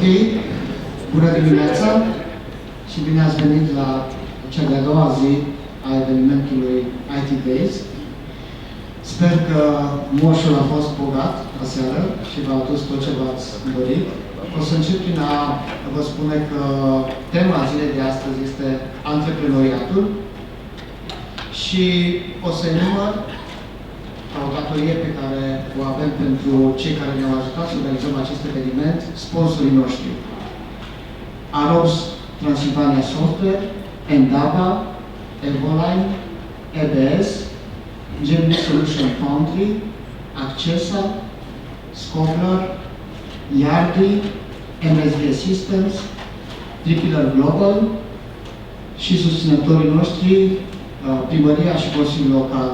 Ok, bună dimineața și bine ați venit la cea de-a doua zi a evenimentului IT Days. Sper că moșul a fost bogat aseară și v-a adus tot ce v-ați dorit. O să încep prin a vă spune că tema zilei de astăzi este antreprenoriatul și o să enumăr ca o datorie pe care o avem pentru cei care ne-au ajutat să organizăm acest eveniment, sponsorii noștri. Aros Transilvania Software, Endava, Evoline, EBS, Gemini Solution Foundry, Accessa, Scopler, Yardi, MSD Systems, Tripilar Global și susținătorii noștri, Primăria și Consiliul Local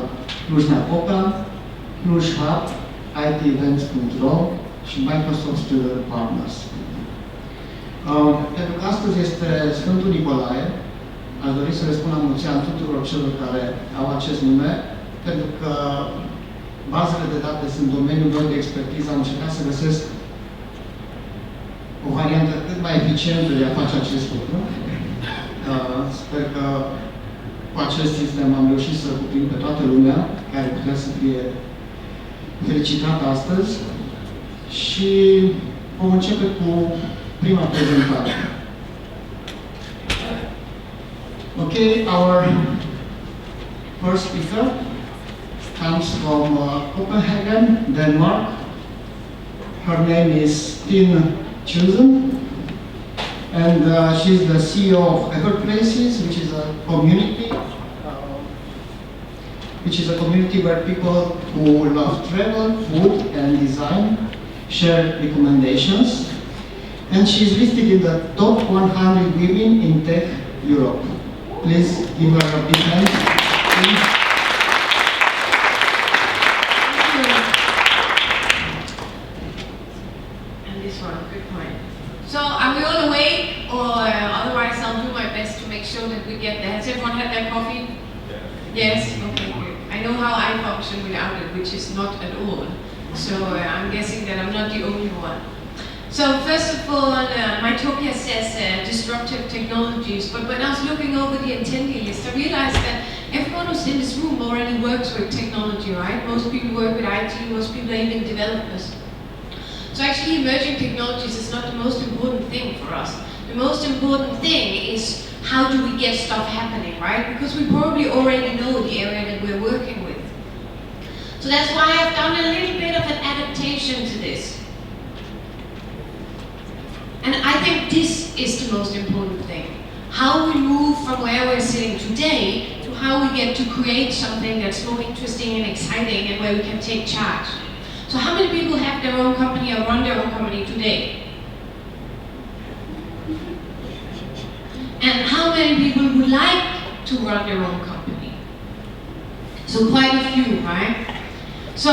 Cluj-Napoca, Cluj Hub, itevents.ro și Microsoft Student Partners. Pentru că astăzi este Sfântul Nicolae, aș dori să le spun la mulți ani tuturor celor care au acest nume, pentru că bazele de date sunt domeniul meu de expertiză, am încercat să găsesc o variantă cât mai eficientă de a face acest lucru. Sper că cu acest sistem am reușit să cuprind pe toată lumea care putea să fie felicitată astăzi și vom începe cu prima prezentare. Okay, our first speaker comes from Copenhagen, Denmark. Her name is Tine, and she's the CEO of Everplaces, which is a community where people who love travel, food, and design share recommendations. And she's listed in the top 100 women in tech Europe. Please give her a big hand. And this one, good point. So, are we all awake? Or otherwise I'll do my best to make sure that we get there. Has everyone had their coffee? Yes? Okay, good. I know how I function without it, which is not at all. So I'm guessing that I'm not the only one. So first of all, my talk here says disruptive technologies, but when I was looking over the attendee list, I realized that everyone who's in this room already works with technology, right? Most people work with IT, most people are even developers. So actually emerging technologies is not the most important thing for us. The most important thing is how do we get stuff happening, right? Because we probably already know the area that we're working with. So that's why I've done a little bit of an adaptation to this. And I think this is the most important thing. How we move from where we're sitting today to how we get to create something that's more interesting and exciting and where we can take charge. So how many people have their own company or run their own company today? And how many people would like to run their own company? So quite a few, right? So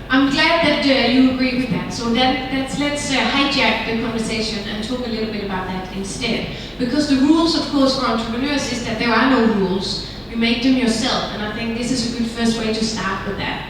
I'm glad that you agree with that. So let's hijack the conversation and talk a little bit about that instead. Because the rules, of course, for entrepreneurs is that there are no rules. You make them yourself, and I think this is a good first way to start with that.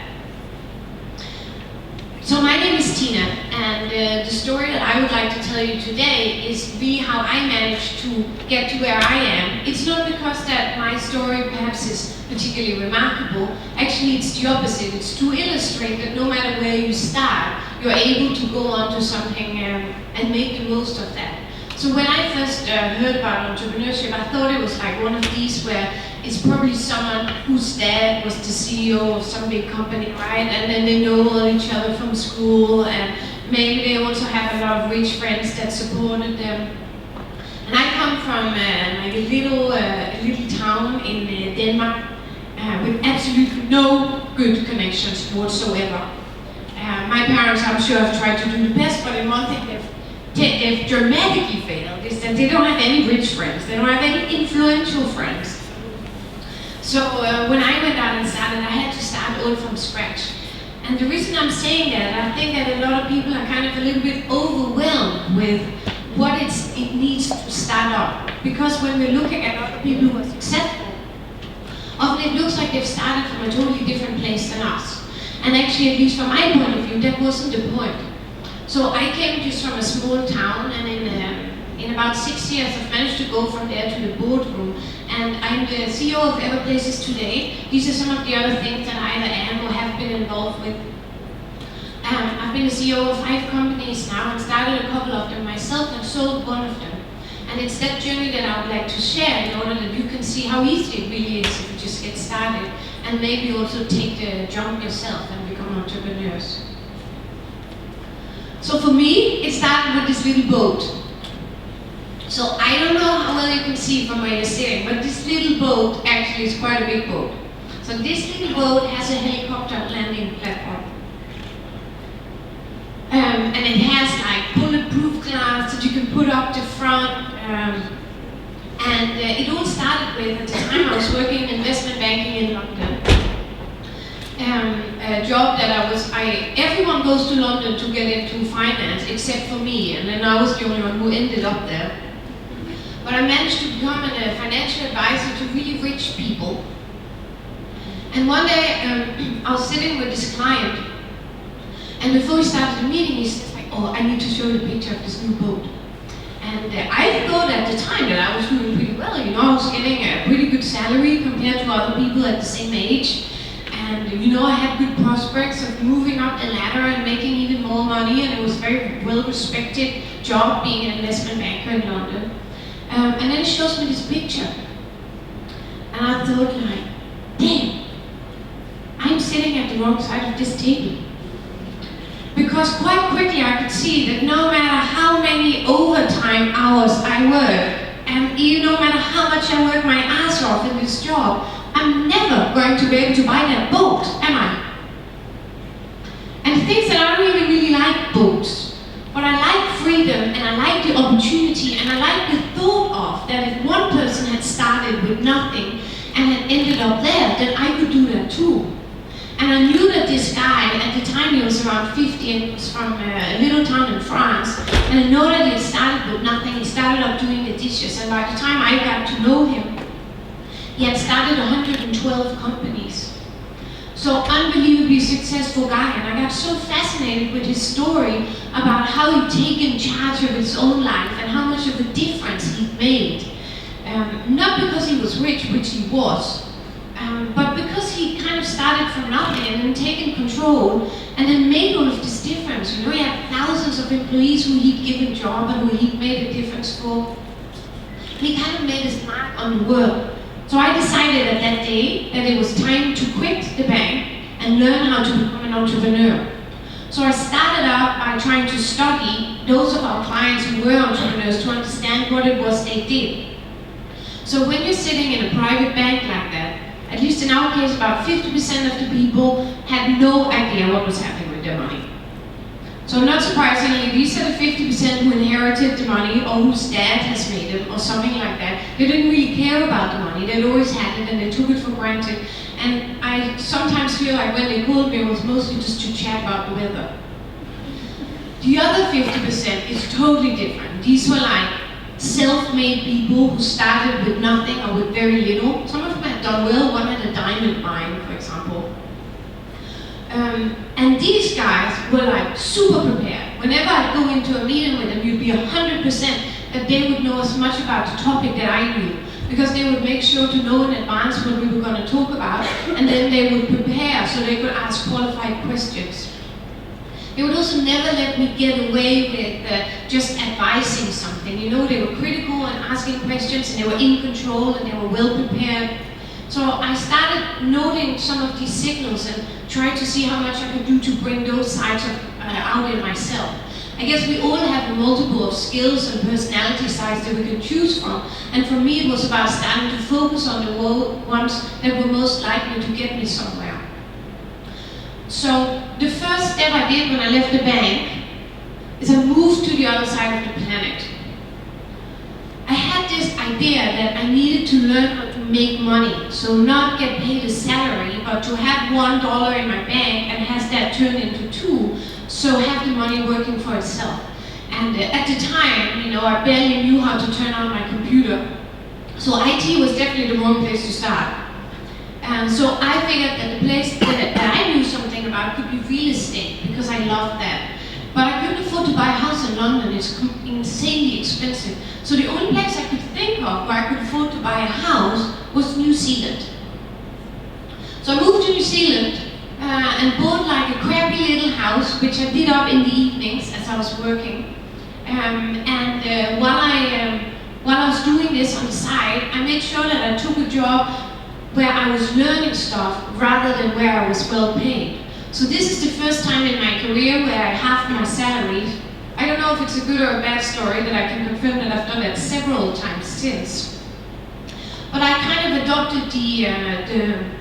So my name is Tine, and the story that I would like to tell you today is how I managed to get to where I am. It's not because that my story perhaps is particularly remarkable. Actually, it's the opposite. It's to illustrate that no matter where you start, you're able to go on to something and make the most of that. So when I first heard about entrepreneurship, I thought it was like one of these where it's probably someone whose dad was the CEO of some big company, right? And then they know all each other from school, and maybe they also have a lot of rich friends that supported them. And I come from like a little town in Denmark with absolutely no good connections whatsoever. My parents, I'm sure, have tried to do the best, but in one thing they've dramatically failed is that they don't have any rich friends. They don't have any influential friends. So when I went out and started, I had to start all from scratch. And the reason I'm saying that, I think that a lot of people are kind of a little bit overwhelmed with what it needs to start up. Because when we're looking at other people who are successful, often it looks like they've started from a totally different place than us. And actually, at least from my point of view, that wasn't the point. So I came just from a small town, and in about 6 years I've managed to go from there to the boardroom, and I'm the CEO of Everplaces today. These are some of the other things that I either am or have been involved with. I've been the CEO of 5 companies now and started a couple of them myself and sold one of them. And it's that journey that I would like to share in order that you can see how easy it really is if you just get started, and maybe also take the jump yourself and become entrepreneurs. So for me, it started with this little boat. So I don't know how well you can see from where you're sitting, but this little boat actually is quite a big boat. So this little boat has a helicopter landing platform. And it has like bulletproof glass that you can put up the front. It all started with, at the time I was working in investment banking in London. A job that everyone goes to London to get into finance except for me, and then I was the only one who ended up there. But I managed to become a financial advisor to really rich people. And one day I was sitting with this client, and before we started the meeting, he said, like, "Oh, I need to show you a picture of this new boat." And I thought at the time that I was doing pretty well. You know, I was getting a pretty good salary compared to other people at the same age. And you know, I had good prospects of moving up the ladder and making even more money. And it was a very well-respected job being an investment banker in London. And then he shows me this picture. And I thought like, damn, I'm sitting at the wrong side of this table. Because quite quickly I could see that no matter how many overtime hours I work, and even no matter how much I work my ass off in this job, I'm never going to be able to buy that boat, am I? And the things that I don't even really like boats, but I like freedom, and I like the opportunity, and I like the thought of that if one person had started with nothing and had ended up there, then I could do that too. And I knew that this guy, at the time he was around 50 and he was from a little town in France, and I know that he had started with nothing. He started up doing the dishes, and by the time I got to know him, he had started 112 companies. So unbelievably successful guy, and I got so fascinated with his story about how he'd taken charge of his own life and how much of a difference he'd made. Not because he was rich, which he was, but because he kind of started from nothing and then taken control and then made all of this difference. You know, he had thousands of employees who he'd given a job and who he'd made a difference for. He kind of made his mark on the world. So I decided at that day that it was time to quit the bank and learn how to become an entrepreneur. So I started out by trying to study those of our clients who were entrepreneurs to understand what it was they did. So when you're sitting in a private bank like that, at least in our case, about 50% of the people had no idea what was happening with their money. So not surprisingly, these are the 50% who inherited the money or whose dad has made it or something like that. They didn't really care about the money. They'd always had it and they took it for granted. And I sometimes feel like when they called me, it was mostly just to chat about the weather. The other 50% is totally different. These were like self-made people who started with nothing or with very little. Some of them had done well. One had a diamond mine, for example. And these guys were like super prepared. Whenever I'd go into a meeting with them, you'd be 100% that they would know as much about the topic that I knew, because they would make sure to know in advance what we were going to talk about, and then they would prepare so they could ask qualified questions. They would also never let me get away with just advising something. You know, they were critical and asking questions, and they were in control, and they were well prepared. So I started noting some of these signals and tried to see how much I could do to bring those sides out in myself. I guess we all have a multiple of skills and personality sides that we can choose from. And for me, it was about starting to focus on the ones that were most likely to get me somewhere. So the first step I did when I left the bank is I moved to the other side of the planet. I had this idea that I needed to learn how to make money, so not get paid a salary, but to have $1 in my bank and has that turned into $2, so have the money working for itself. And at the time, you know, I barely knew how to turn on my computer, so IT was definitely the wrong place to start. So I figured that the place that I knew something about could be real estate, because I loved that. But I couldn't afford to London is insanely expensive. So the only place I could think of where I could afford to buy a house was New Zealand. So I moved to New Zealand and bought like a crappy little house, which I did up in the evenings as I was working. While I was doing this on the side, I made sure that I took a job where I was learning stuff rather than where I was well paid. So this is the first time in my career where I halved my salary. I don't know if it's a good or a bad story, but I can confirm that I've done that several times since. But I kind of adopted the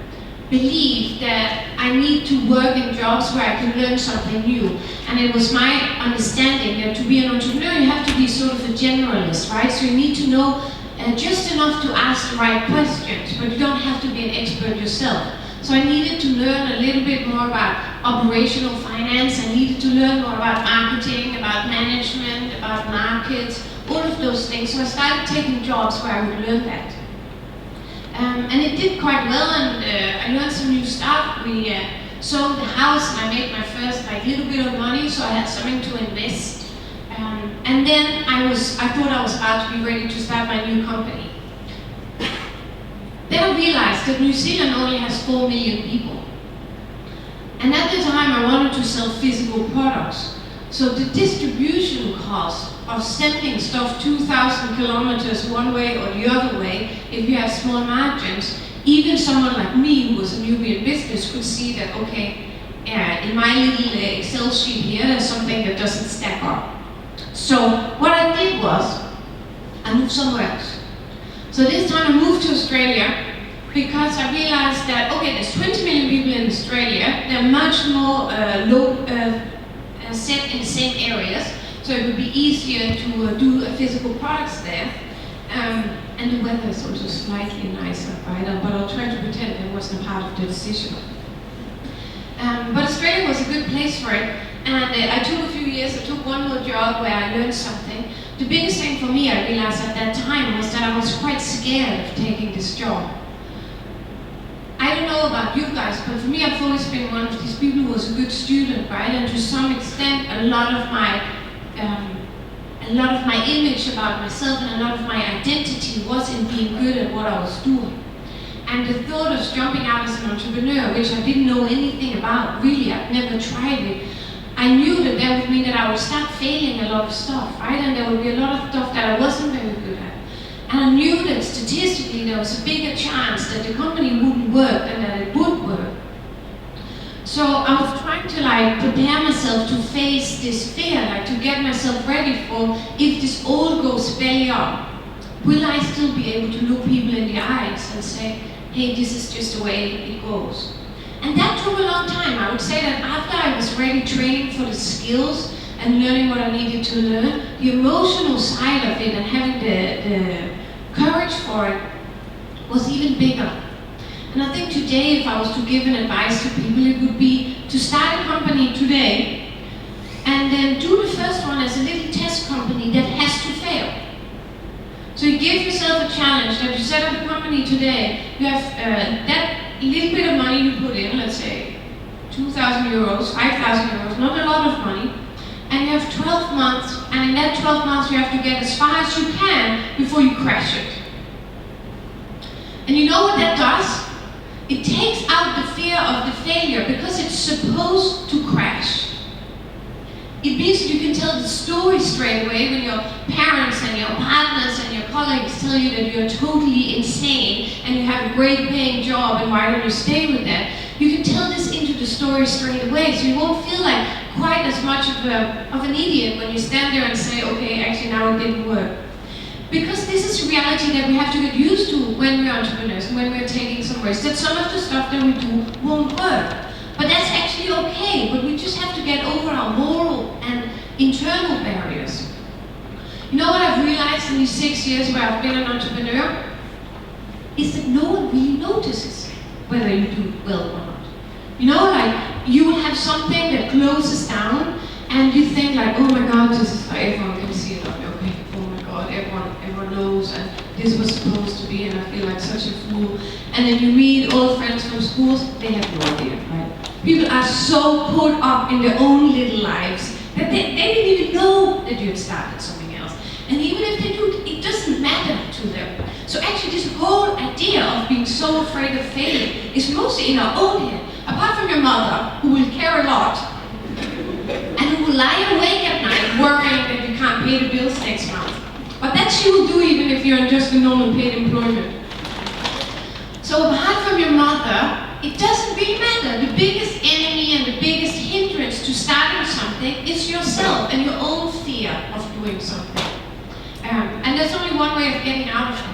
belief that I need to work in jobs where I can learn something new. And it was my understanding that to be an entrepreneur, you have to be sort of a generalist, right? So you need to know just enough to ask the right questions, but you don't have to be an expert yourself. So I needed to learn a little bit more about operational finance. I needed to learn more about marketing, about management, about markets, all of those things. So I started taking jobs where I would learn that. And it did quite well, and I learned some new stuff. We sold the house, and I made my first little bit of money, so I had something to invest. And then I thought I was about to be ready to start my new company. Then I realized that New Zealand only has 4 million people. And at the time I wanted to sell physical products. So the distribution cost of sending stuff 2,000 kilometers one way or the other way, if you have small margins, even someone like me who was a newbie in business could see that, okay, in my little Excel sheet here, there's something that doesn't stack up. So what I did was, I moved somewhere else. So this time I moved to Australia because I realized that, okay, there's 20 million people in Australia. They're much more set in the same areas, so it would be easier to do physical products there. And the weather is also slightly nicer, right? But I'll try to pretend that wasn't a part of the decision. But Australia was a good place for it. And I took a few years, I took one more job where I learned something. The biggest thing for me, I realized at that time, was that I was quite scared of taking this job. I don't know about you guys, but for me, I've always been one of these people who was a good student, right? And to some extent, a lot of my image about myself and a lot of my identity was in being good at what I was doing. And the thought of jumping out as an entrepreneur, which I didn't know anything about, really, I'd never tried it, I knew that that would mean that I would start failing a lot of stuff, right? And there would be a lot of stuff that I wasn't very good at. And I knew that statistically there was a bigger chance that the company wouldn't work than that it would work. So I was trying to prepare myself to face this fear, to get myself ready for if this all goes belly up, will I still be able to look people in the eyes and say, hey, this is just the way it goes. And that took a long time. I would say that after I was ready training for the skills and learning what I needed to learn, the emotional side of it and having the courage for it was even bigger. And I think today, if I was to give an advice to people, it would be to start a company today and then do the first one as a little test company that has to fail. So you give yourself a challenge that you set up a company today, you have that little bit of money you put in, let's say 2,000 euros, 5,000 euros, not a lot of money, and you have 12 months, and in that 12 months you have to get as far as you can before you crash it. And you know what that does? It takes out the fear of the failure because it's supposed to crash. It means that you can tell the story straight away when your parents and your partners and your colleagues tell you that you're totally insane and you have a great paying job and why don't you stay with that. You can tell this into the story straight away, so you won't feel like quite as much of an idiot when you stand there and say, okay, actually now it didn't work. Because this is a reality that we have to get used to when we're entrepreneurs and when we're taking some risks, that some of the stuff that we do won't work. But that's actually okay, but we just have to get over our moral and internal barriers. You know what I've realized in these 6 years where I've been an entrepreneur? Is that no one really notices whether you do well or not. You know, you will have something that closes down and you think oh my God, this is how everyone can see it. Okay, oh my God, everyone knows and this was supposed to be and I feel like such a fool. And then you meet old friends from schools, they have no idea, right? People are so caught up in their own little lives That they didn't even know that you had started something else. And even if they do, it doesn't matter to them. So actually this whole idea of being so afraid of failing is mostly in our own head. Apart from your mother, who will care a lot, and who will lie awake at night worrying that you can't pay the bills next month. But that she will do even if you're in just a normal paid employment. So apart from your mother, it doesn't really matter. The biggest enemy and the biggest hindrance to starting something is yourself and your own fear of doing something. And there's only one way of getting out of it.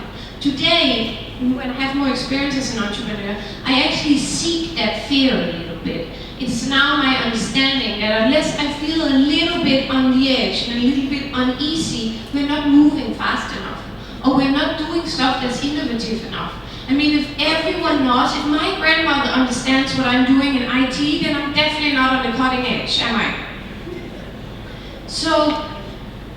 Today, when I have more experience as an entrepreneur, I actually seek that fear a little bit. It's now my understanding that unless I feel a little bit on the edge and a little bit uneasy, we're not moving fast enough. Or we're not doing stuff that's innovative enough. I mean, if everyone knows, if my grandmother understands what I'm doing in IT, then I'm definitely not on the cutting edge, am I? So,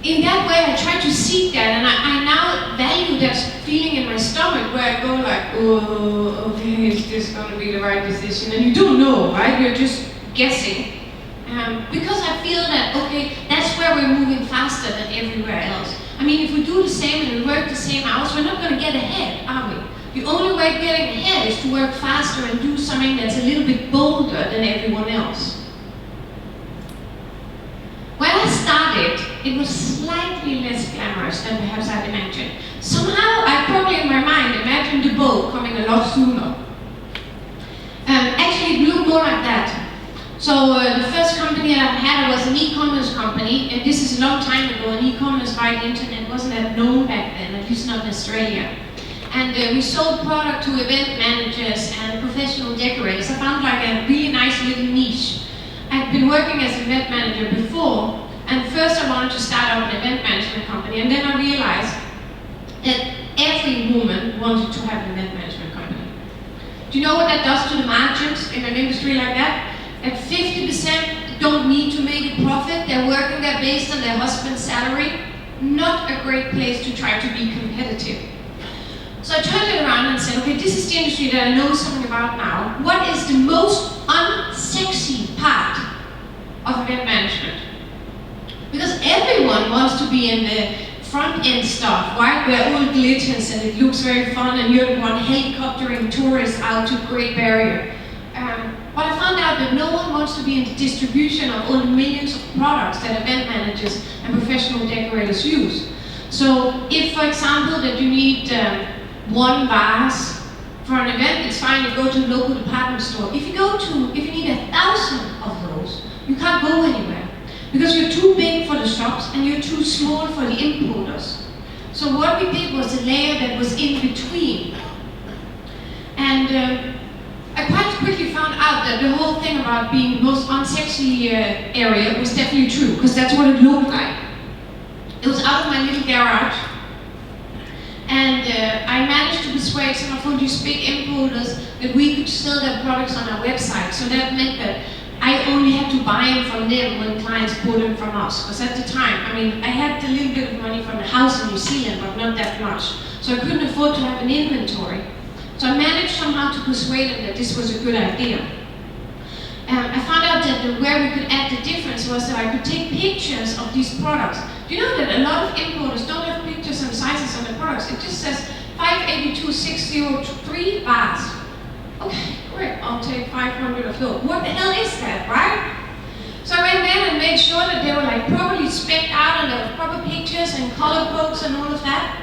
in that way, I try to seek that, and I now value that feeling in my stomach where I go like, oh, okay, is this going to be the right decision? And you don't know, right? You're just guessing. Because I feel that, okay, that's where we're moving faster than everywhere else. I mean, if we do the same and we work the same hours, we're not going to get ahead, are we? The only way of getting ahead is to work faster and do something that's a little bit bolder than everyone else. When I started, it was slightly less glamorous than perhaps I'd imagined. Somehow, I probably in my mind imagined the boat coming a lot sooner. Actually, it looked more like that. So the first company I had was an e-commerce company, and this is a long time ago, and e-commerce via the internet wasn't that known back then, at least not in Australia. And we sold product to event managers and professional decorators. I found like a really nice little niche. I'd been working as an event manager before, and first I wanted to start out an event management company, and then I realized that every woman wanted to have an event management company. Do you know what that does to the margins in an industry like that? At 50% don't need to make a profit, they're working there based on their husband's salary. Not a great place to try to be competitive. So I turned it around and said, okay, this is the industry that I know something about now. What is the most unsexy part of event management? Because everyone wants to be in the front end stuff, right? Where all glitters and it looks very fun and you're the one helicoptering tourists out to Great Barrier. But I found out that no one wants to be in the distribution of all the millions of products that event managers and professional decorators use. So if, for example, that you need one vase for an event, it's fine, you go to a local department store. If you need 1,000 of those, you can't go anywhere. Because you're too big for the shops and you're too small for the importers. So what we did was a layer that was in between. And I quite quickly found out that the whole thing about being the most unsexy area was definitely true, because that's what it looked like. It was out of my little garage. And I managed to persuade some of these big importers that we could sell their products on our website. So that meant that I only had to buy them from them when clients bought them from us. Because at the time, I mean, I had a little bit of money from the house in New Zealand, but not that much. So I couldn't afford to have an inventory. So I managed somehow to persuade them that this was a good idea. I found out that where we could add the difference was that I could take pictures of these products. Do you know that a lot of importers don't have pictures and sizes on the products? It just says 582603 vase. Okay, great, I'll take 500 of those. What the hell is that, right? So I went in and made sure that they were like properly spec'd out and there were proper pictures and color codes and all of that.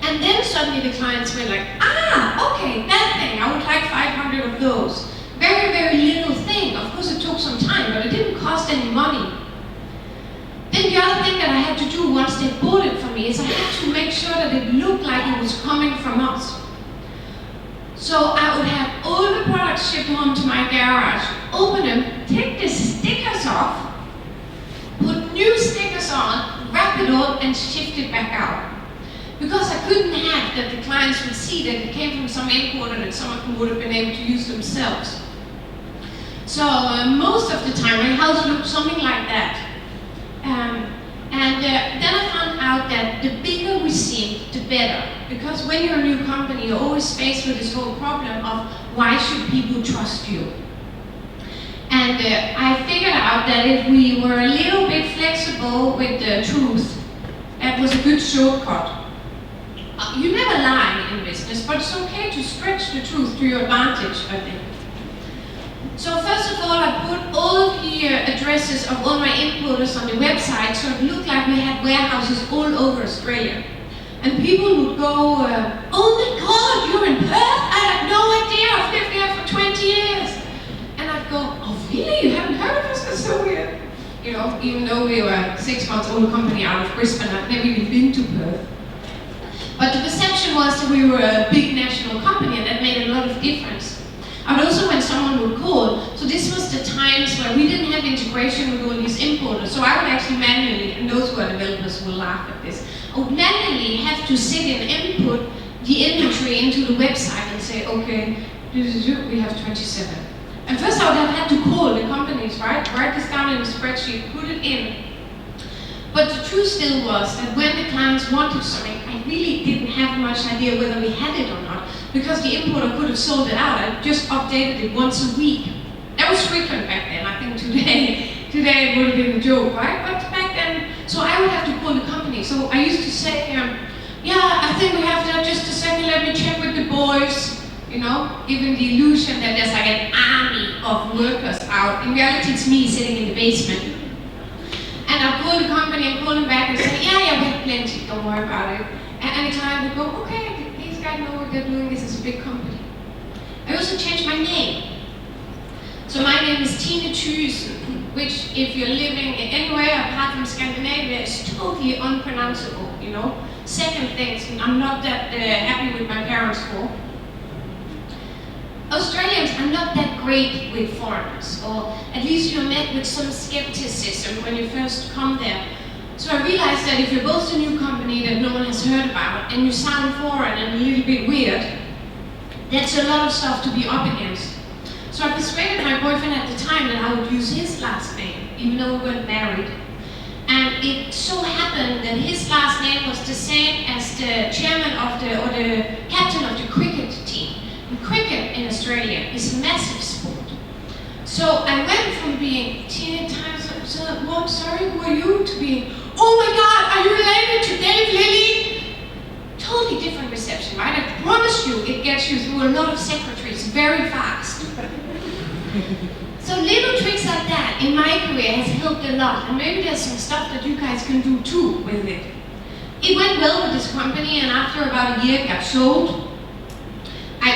And then suddenly the clients were like, okay, that thing, I would like 500 of those. Very, very little thing. Of course it took some time, but it didn't cost any money. Then the other thing that I had to do once they bought it from me is I had to make sure that it looked like it was coming from us. So I would have all the products shipped home to my garage, open them, take the stickers off, put new stickers on, wrap it all, and shift it back out. Because I couldn't have that the clients would see that it came from some importer that some of them would have been able to use themselves. So most of the time my house looked something like that. Then I found out that the bigger we seem, the better. Because when you're a new company, you're always faced with this whole problem of why should people trust you? And And I figured out that if we were a little bit flexible with the truth, that was a good shortcut. You never lie in business, but it's okay to stretch the truth to your advantage, I think. So first of all, I put all the addresses of all my importers on the website, so it looked like we had warehouses all over Australia. And people would go, oh my God, you're in Perth? I had no idea, I've lived there for 20 years. And I'd go, oh really, you haven't heard of us? That's so weird. You know, even though we were a 6 months old company out of Brisbane, I'd never even been to Perth. But the perception was that we were a big national company, and that made a lot of difference. And also when someone would call, so this was the times where we didn't have integration with all these importers, so I would actually manually, and those who are developers will laugh at this, I would manually have to sit and input the inventory into the website and say, okay, we have 27. And first I would have had to call the companies, right? Write this down in a spreadsheet, put it in. But the truth still was that when the clients wanted something, I really didn't have much idea whether we had it or not, because the importer could have sold it out. I just updated it once a week. That was frequent back then. I think today it would have been a joke, right? But back then, so I would have to call the company. So I used to say, yeah, I think we have that, just a second, let me check with the boys. You know, giving the illusion that there's like an army of workers out. In reality, it's me sitting in the basement. And I'll call the company and call them back and say, yeah, we have plenty, don't worry about it. And the client would go, okay, these guys know what they're doing, this is a big company. I also changed my name. So my name is Tine, which if you're living anywhere apart from Scandinavia is totally unpronounceable, you know. Second things, I'm not that happy with my parents for. Australians are not that great with foreigners, or at least you're met with some skepticism when you first come there. So I realized that if you're both a new company that no one has heard about, and you sound foreign and a little bit weird, that's a lot of stuff to be up against. So I persuaded my boyfriend at the time that I would use his last name, even though we weren't married. And it so happened that his last name was the same as the chairman of or the captain of the cricket team. Cricket in Australia is a massive sport. So I went from being Tine times, what, sorry, who are you, to being, oh my God, are you related to Dave Lilly? Totally different reception, right? I promise you, it gets you through a lot of secretaries very fast. So little tricks like that in my career has helped a lot, and maybe there's some stuff that you guys can do too with it. It went well with this company, and after about a year it got sold.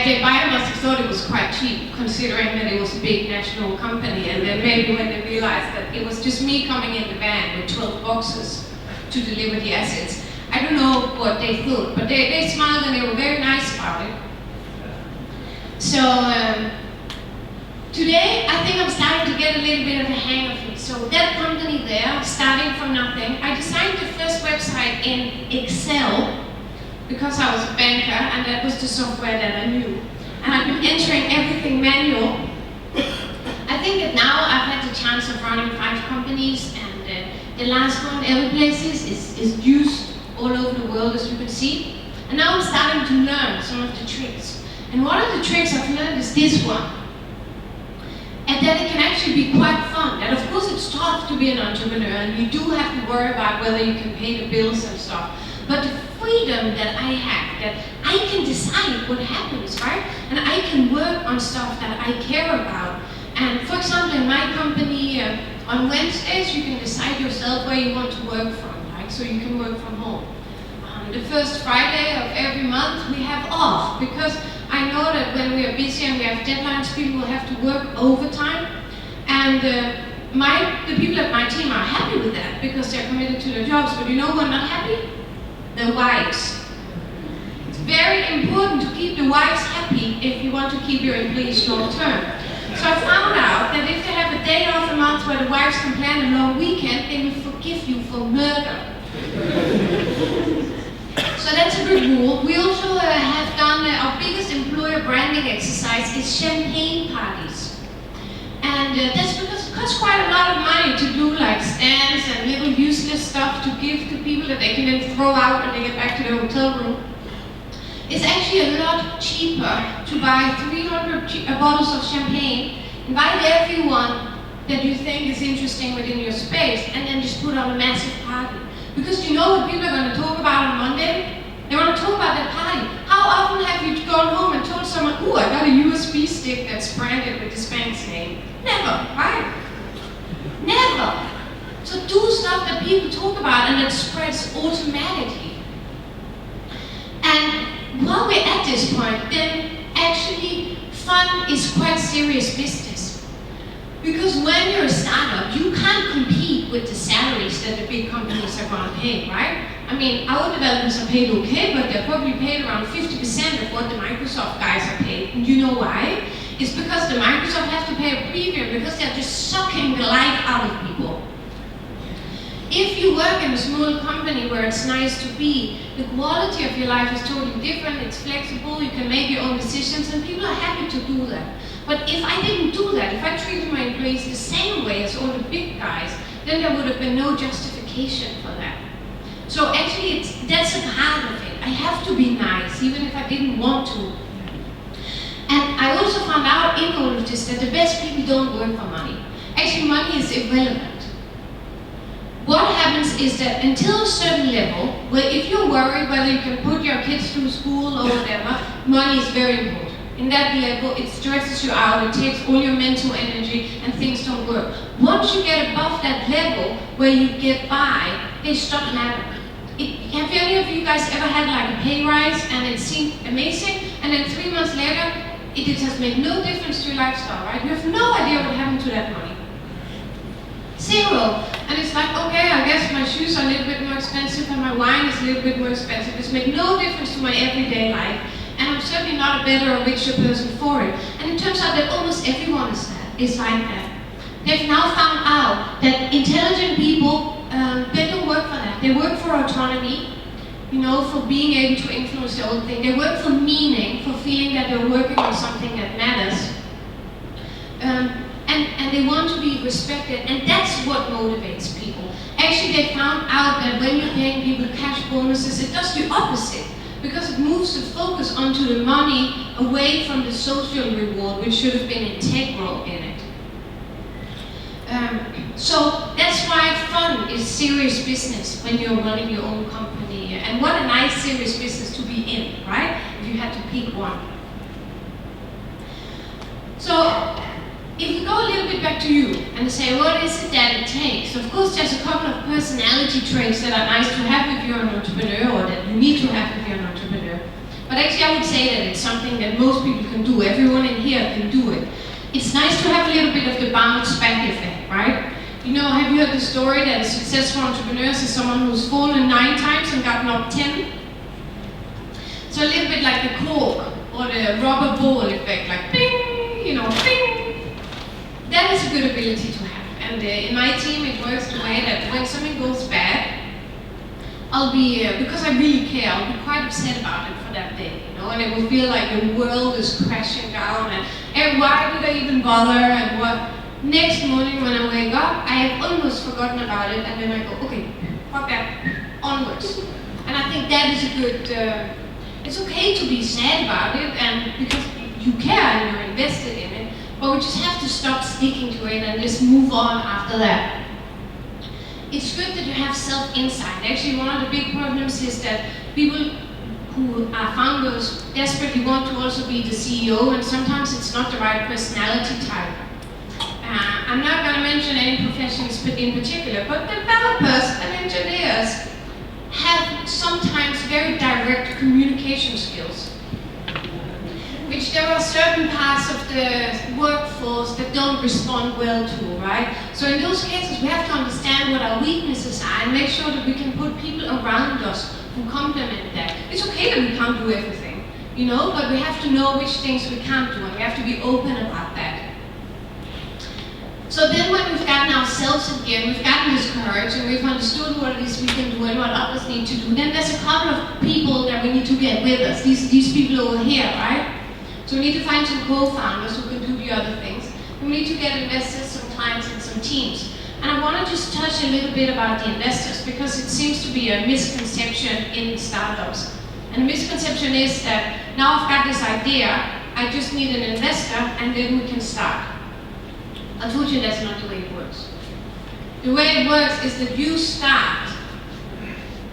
The buyer must have thought it was quite cheap, considering that it was a big national company, and then maybe when they realized that it was just me coming in the van with 12 boxes to deliver the assets. I don't know what they thought, but they smiled and they were very nice about it. So today, I think I'm starting to get a little bit of a hang of it. So that company there, starting from nothing, I designed the first website in Excel, because I was a banker, and that was the software that I knew. And I've been entering everything manual. I think that now I've had the chance of running 5 companies, and the last one, Everplaces, is used all over the world, as you can see. And now I'm starting to learn some of the tricks. And one of the tricks I've learned is this one. And that it can actually be quite fun. And of course it's tough to be an entrepreneur, and you do have to worry about whether you can pay the bills and stuff. But the freedom that I have, that I can decide what happens, right? And I can work on stuff that I care about. And for example, in my company, on Wednesdays, you can decide yourself where you want to work from, right? So you can work from home. The first Friday of every month, we have off, because I know that when we are busy and we have deadlines, people will have to work overtime. And the people at my team are happy with that, because they're committed to their jobs. But you know who are not happy? The wives. It's very important to keep the wives happy if you want to keep your employees long term. So I found out that if they have a day off a month where the wives can plan a long weekend, they will forgive you for murder. So that's a good rule. We also have done our biggest employer branding exercise is champagne parties. And that's because it costs quite a lot of money to do like stands and little useless stuff to give to people that they can then throw out when they get back to their hotel room. It's actually a lot cheaper to buy 300 bottles of champagne, invite everyone, that you think is interesting within your space, and then just put on a massive party. Because you know what people are going to talk about on Monday? They want to talk about that party. How often have you gone home and told someone, ooh, I got a USB stick that's branded with this bank's name? Never, right? Never. So do stuff that people talk about and that spreads automatically. And while we're at this point, then actually fun is quite serious business. Because when you're a startup, you can't compete with the salaries that the big companies are going to pay, right? I mean, our developers are paid okay, but they're probably paid around 50% of what the Microsoft guys are paid. And you know why? It's because the Microsoft have to pay a premium because they're just sucking the life out of people. If you work in a small company where it's nice to be, the quality of your life is totally different, it's flexible, you can make your own decisions, and people are happy to do that. But if I didn't do that, if I treated my employees the same way as all the big guys, then there would have been no justification for that. So actually, that's a part of it. I have to be nice, even if I didn't want to. And I also found out in all of this that the best people don't work for money. Actually, money is irrelevant. What happens is that until a certain level, where if you're worried whether you can put your kids through school or whatever, money is very important. In that level, it stresses you out, it takes all your mental energy, and things don't work. Once you get above that level where you get by, they stop mattering. Have any of you guys ever had like a pay rise and it seemed amazing, and then 3 months later, it has made no difference to your lifestyle, right? You have no idea what happened to that money. Zero. And it's like, okay, I guess my shoes are a little bit more expensive and my wine is a little bit more expensive. It's made no difference to my everyday life. And I'm certainly not a better or richer person for it. And it turns out that almost everyone is like that. They've now found out that intelligent people, they don't work for that. They work for autonomy, you know, for being able to influence their own thing. They work for meaning, for feeling that they're working on something that matters. And they want to be respected, and that's what motivates people. Actually, they found out that when you're paying people cash bonuses, it does the opposite, because it moves the focus onto the money away from the social reward, which should have been integral in it. So that's why fun is serious business when you're running your own company, and what a nice serious business to be in, right? If you had to pick one. So, if we go a little bit back to you and say, what is it that it takes? Of course, there's a couple of personality traits that are nice to have if you're an entrepreneur, or that you need to have if you're an entrepreneur. But actually, I would say that it's something that most people can do. Everyone in here can do it. It's nice to have a little bit of the bounce back effect, right? You know, have you heard the story that a successful entrepreneur is someone who's fallen 9 times and gotten up 10? So a little bit like the cork or the rubber ball effect, like bing, you know, bing. That is a good ability to have. And in my team, it works the way that when something goes bad, I'll be, because I really care, I'll be quite upset about it for that day, you know, and it will feel like the world is crashing down, and why did I even bother, and what? Next morning when I wake up, I have almost forgotten about it, and then I go, okay, fuck that, onwards. And I think that is a good, it's okay to be sad about it, and because you care and you're invested in it, but we just have to stop sticking to it and just move on after that. It's good that you have self-insight. Actually, one of the big problems is that people who are founders desperately want to also be the CEO, and sometimes it's not the right personality type. I'm not going to mention any professions in particular, but developers and engineers have sometimes very direct communication skills, which there are certain parts of the workforce that don't respond well to, right? So in those cases, we have to understand what our weaknesses are and make sure that we can put people around us who complement that. It's okay that we can't do everything, you know, but we have to know which things we can't do, and we have to be open about that. So then when we've gotten ourselves again, we've gotten this courage, and we've understood what it is we can do and what others need to do, then there's a couple of people that we need to get with us, these people over here, right? So we need to find some co-founders who can do the other things. We need to get investors, some clients, and some teams. And I want to just touch a little bit about the investors, because it seems to be a misconception in startups. And the misconception is that now I've got this idea, I just need an investor, and then we can start. I told you that's not the way it works. The way it works is that you start,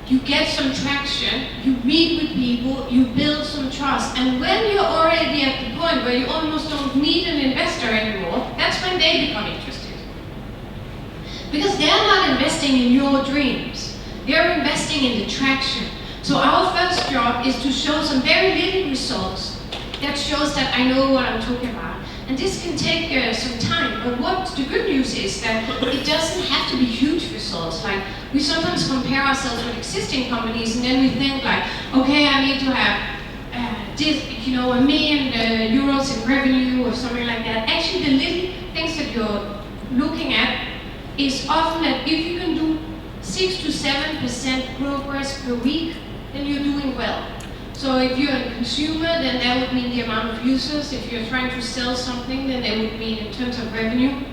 you get some traction, you meet with people, you build some trust, and when you're already at the point where you almost don't need an investor anymore, that's when they become interested. Because they're not investing in your dreams, they're investing in the traction. So our first job is to show some very little results that shows that I know what I'm talking about. And this can take some time, but what the good news is that it doesn't have to be huge results. Like, we sometimes compare ourselves with existing companies, and then we think like, okay, I need to have this, you know, €1 million in revenue or something like that. Actually, the little things that you're looking at is often that if you can do 6 to 7% progress per week, then you're doing well. So if you're a consumer, then that would mean the amount of users. If you're trying to sell something, then that would mean in terms of revenue.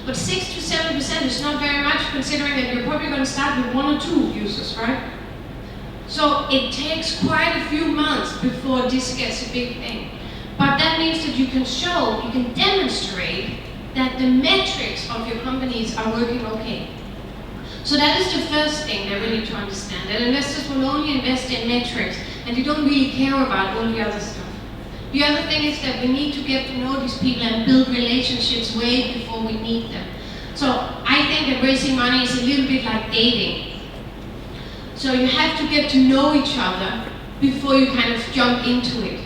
But 6 to 7% is not very much, considering that you're probably going to start with 1 or 2 users, right? So it takes quite a few months before this gets a big thing. But that means that you can show, you can demonstrate that the metrics of your companies are working okay. So that is the first thing that we need to understand, that investors will only invest in metrics and they don't really care about all the other stuff. The other thing is that we need to get to know these people and build relationships way before we meet them. So I think that raising money is a little bit like dating. So you have to get to know each other before you kind of jump into it.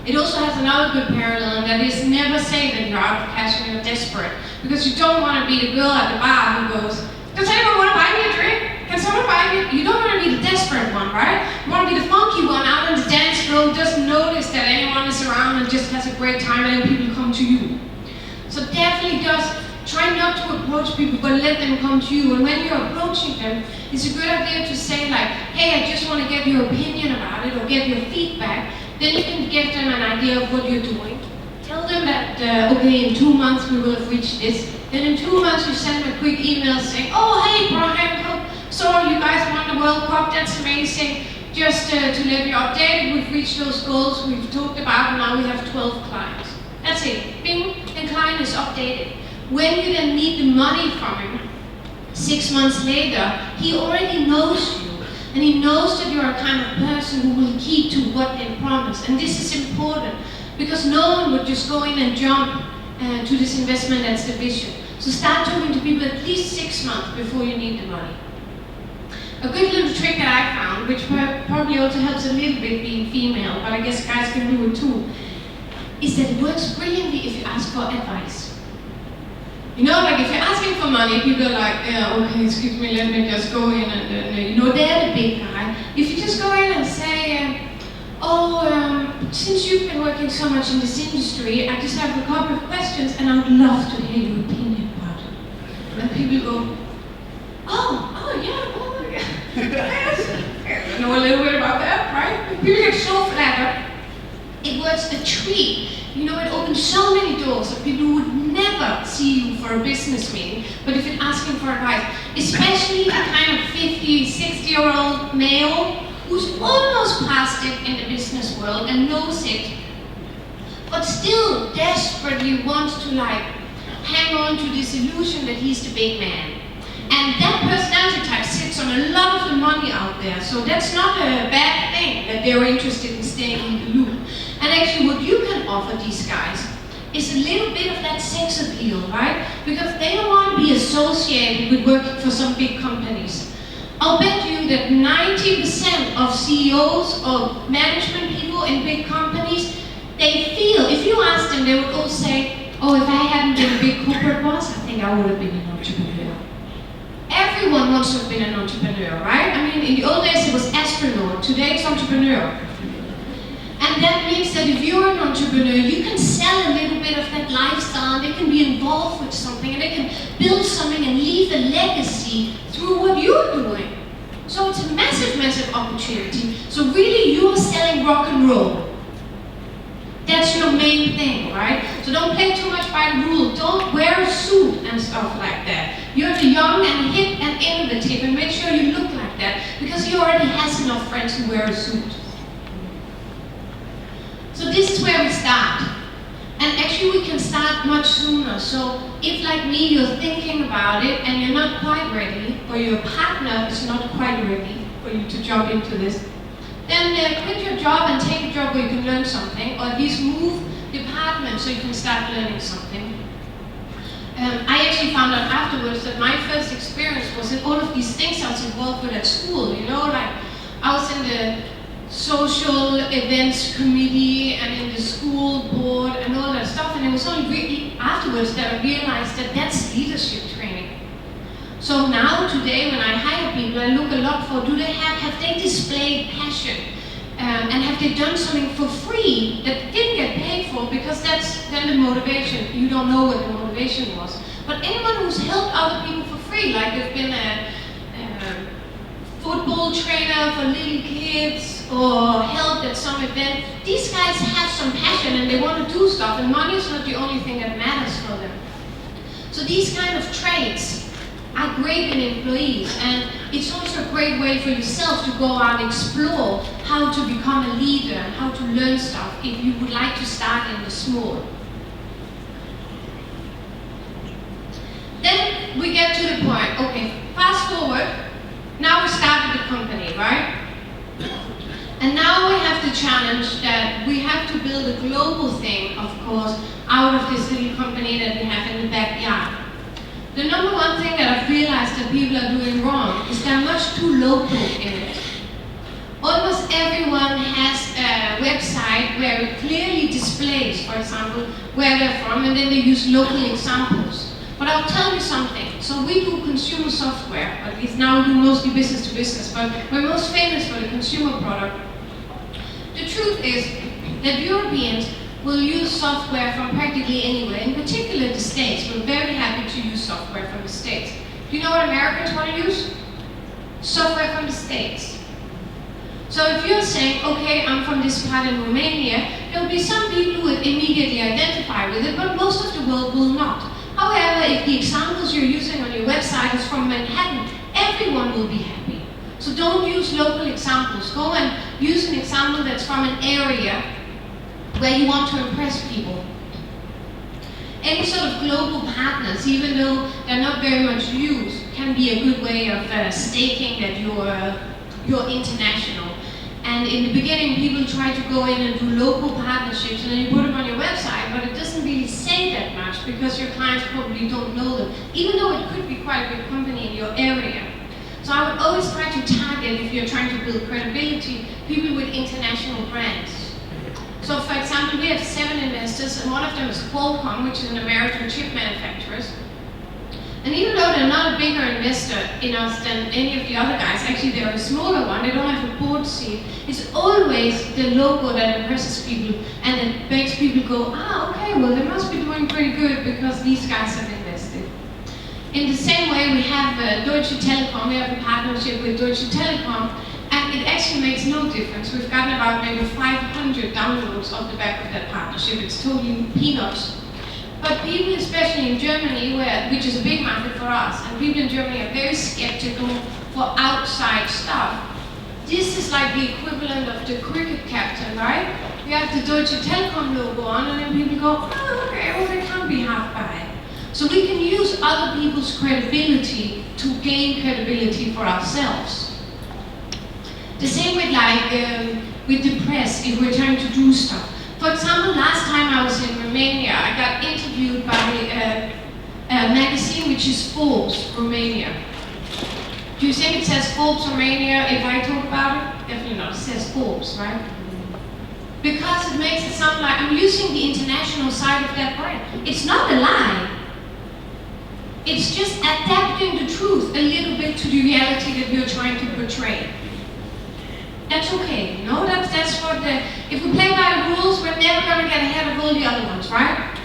It also has another good parallel, and that is never say that you're out of cash and you're desperate, because you don't want to be the girl at the bar who goes, does anyone want to buy me a drink? Can someone buy me? You don't want to be the desperate one, right? You want to be the funky one out on the dance floor who doesn't notice that anyone is around and just has a great time and then people come to you. So definitely just try not to approach people, but let them come to you. And when you're approaching them, it's a good idea to say like, hey, I just want to get your opinion about it or get your feedback. Then you can give them an idea of what you're doing. Tell them that, okay, in 2 months we will have reached this. Then in 2 months you send them a quick email saying, oh, hey, Brian, so you guys won the World Cup, that's amazing. Just to let you update, we've reached those goals we've talked about, and now we have 12 clients. That's it. Bing, the client is updated. When you then need the money from him, 6 months later, he already knows you. And he knows that you're a kind of person who will keep to what they promise. And this is important, because no one would just go in and jump to this investment that's the vision. So start talking to people at least 6 months before you need the money. A good little trick that I found, which probably also helps a little bit being female, but I guess guys can do it too, is that it works brilliantly if you ask for advice. You know, like if you're asking for money, people are like, yeah, okay, excuse me, let me just go in and, you know, they're the big guy. If you just go in and say, since you've been working so much in this industry, I just have a couple of questions and I would love to hear your opinion about it. And people go, yes, I know a little bit about that, right? People get so flattered. It works a treat. You know, it opens so many doors of people who would never see you for a business meeting, but if you're asking for advice, especially the kind of 50, 60-year-old male who's almost past it in the business world and knows it, but still desperately wants to like hang on to this illusion that he's the big man. And that personality type sits on a lot of the money out there, so that's not a bad thing that they're interested in staying in the loop. And actually what you can offer these guys is a little bit of that sex appeal, right? Because they don't want to be associated with working for some big companies. I'll bet you that 90% of CEOs or management people in big companies, they feel, if you ask them, they would all say, oh, if I hadn't been a big corporate boss, I think I would have been an entrepreneur. Everyone wants to have been an entrepreneur, right? I mean, in the old days it was astronaut, today it's entrepreneur. And that means that if you're an entrepreneur, you can sell a little bit of that lifestyle, and they can be involved with something, and they can build something and leave a legacy through what you're doing. So it's a massive, massive opportunity. So really, you're selling rock and roll. That's your main thing, right? So don't play too much by the rule. Don't wear a suit and stuff like that. You're the young and hip and innovative, and make sure you look like that, because he already has enough friends who wear a suit. So this is where we start. And actually we can start start much sooner. So if, like me, you're thinking about it and you're not quite ready, or your partner is not quite ready for you to jump into this, then quit your job and take a job where you can learn something, or at least move department so you can start learning something. I actually found out afterwards that my first experience was in all of these things I was involved with at school, you know, like I was in the social events committee and in the school board and all that stuff, and it was only really afterwards that I realized that that's leadership training. So now today when I hire people, I look a lot for, have they displayed passion? And have they done something for free that they didn't get paid for, because that's then the motivation. You don't know what the motivation was. But anyone who's helped other people for free, like they've been a football trainer for little kids or helped at some event, these guys have some passion and they want to do stuff, and money is not the only thing that matters for them. So these kind of traits are great in employees, and it's also a great way for yourself to go out and explore how to become a leader and how to learn stuff if you would like to start in the small. Then we get to the point, okay, fast forward, now we started the company, right? And now we have the challenge that we have to build a global thing, of course, out of this little company that we have in the backyard. The number one thing that I've realized that people are doing wrong is they're much too local in it. Almost everyone has a website where it clearly displays, for example, where they're from, and then they use local examples. But I'll tell you something. So we do consumer software, at least now we do mostly business to business, but we're most famous for the consumer product. The truth is that Europeans will use software from practically anywhere, in particular the States. We're very happy to use software from the States. Do you know what Americans want to use? Software from the States. So if you're saying, okay, I'm from this part in Romania, there will be some people who would immediately identify with it, but most of the world will not. However, if the examples you're using on your website is from Manhattan, everyone will be happy. So don't use local examples. Go and use an example that's from an area where you want to impress people. Any sort of global partners, even though they're not very much used, can be a good way of staking that you're international. And in the beginning, people try to go in and do local partnerships, and then you put them on your website, but it doesn't really say that much because your clients probably don't know them, even though it could be quite a big company in your area. So I would always try to target, if you're trying to build credibility, people with international brands. So for example, we have 7 investors, and one of them is Qualcomm, which is an American chip manufacturer. And even though they're not a bigger investor in us than any of the other guys, actually they're a smaller one, they don't have a board seat, it's always the logo that impresses people and that makes people go, ah, okay, well they must be doing pretty good because these guys have invested. In the same way, we have Deutsche Telekom, we have a partnership with Deutsche Telekom, and it actually makes no difference. We've gotten about maybe 500 downloads off the back of that partnership. It's totally peanuts. But people, especially in Germany, which is a big market for us, and people in Germany are very skeptical for outside stuff. This is like the equivalent of the cricket captain, right? We have the Deutsche Telekom logo on, and then people go, oh, okay, well, they can't be half bad. So we can use other people's credibility to gain credibility for ourselves. The same with the press, if we're trying to do stuff. For example, last time I was in Romania, I got interviewed by a magazine which is Forbes Romania. Do you think it says Forbes Romania if I talk about it? Definitely not. It says Forbes, right? Because it makes it sound like I'm using the international side of that brand. It's not a lie. It's just adapting the truth a little bit to the reality that we're trying to portray. That's okay, you know, that's what if we play by the rules, we're never going to get ahead of all the other ones, right?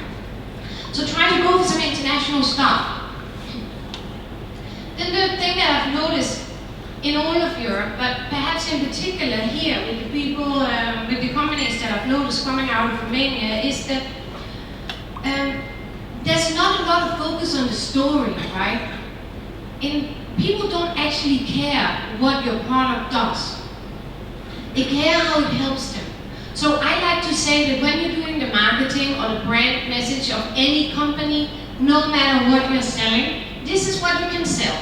So try to go for some international stuff. Then the thing that I've noticed in all of Europe, but perhaps in particular here with the people, with the companies that I've noticed coming out of Romania, is that there's not a lot of focus on the story, right? People don't actually care what your product does. They care how it helps them. So I like to say that when you're doing the marketing or the brand message of any company, no matter what you're selling, this is what you can sell.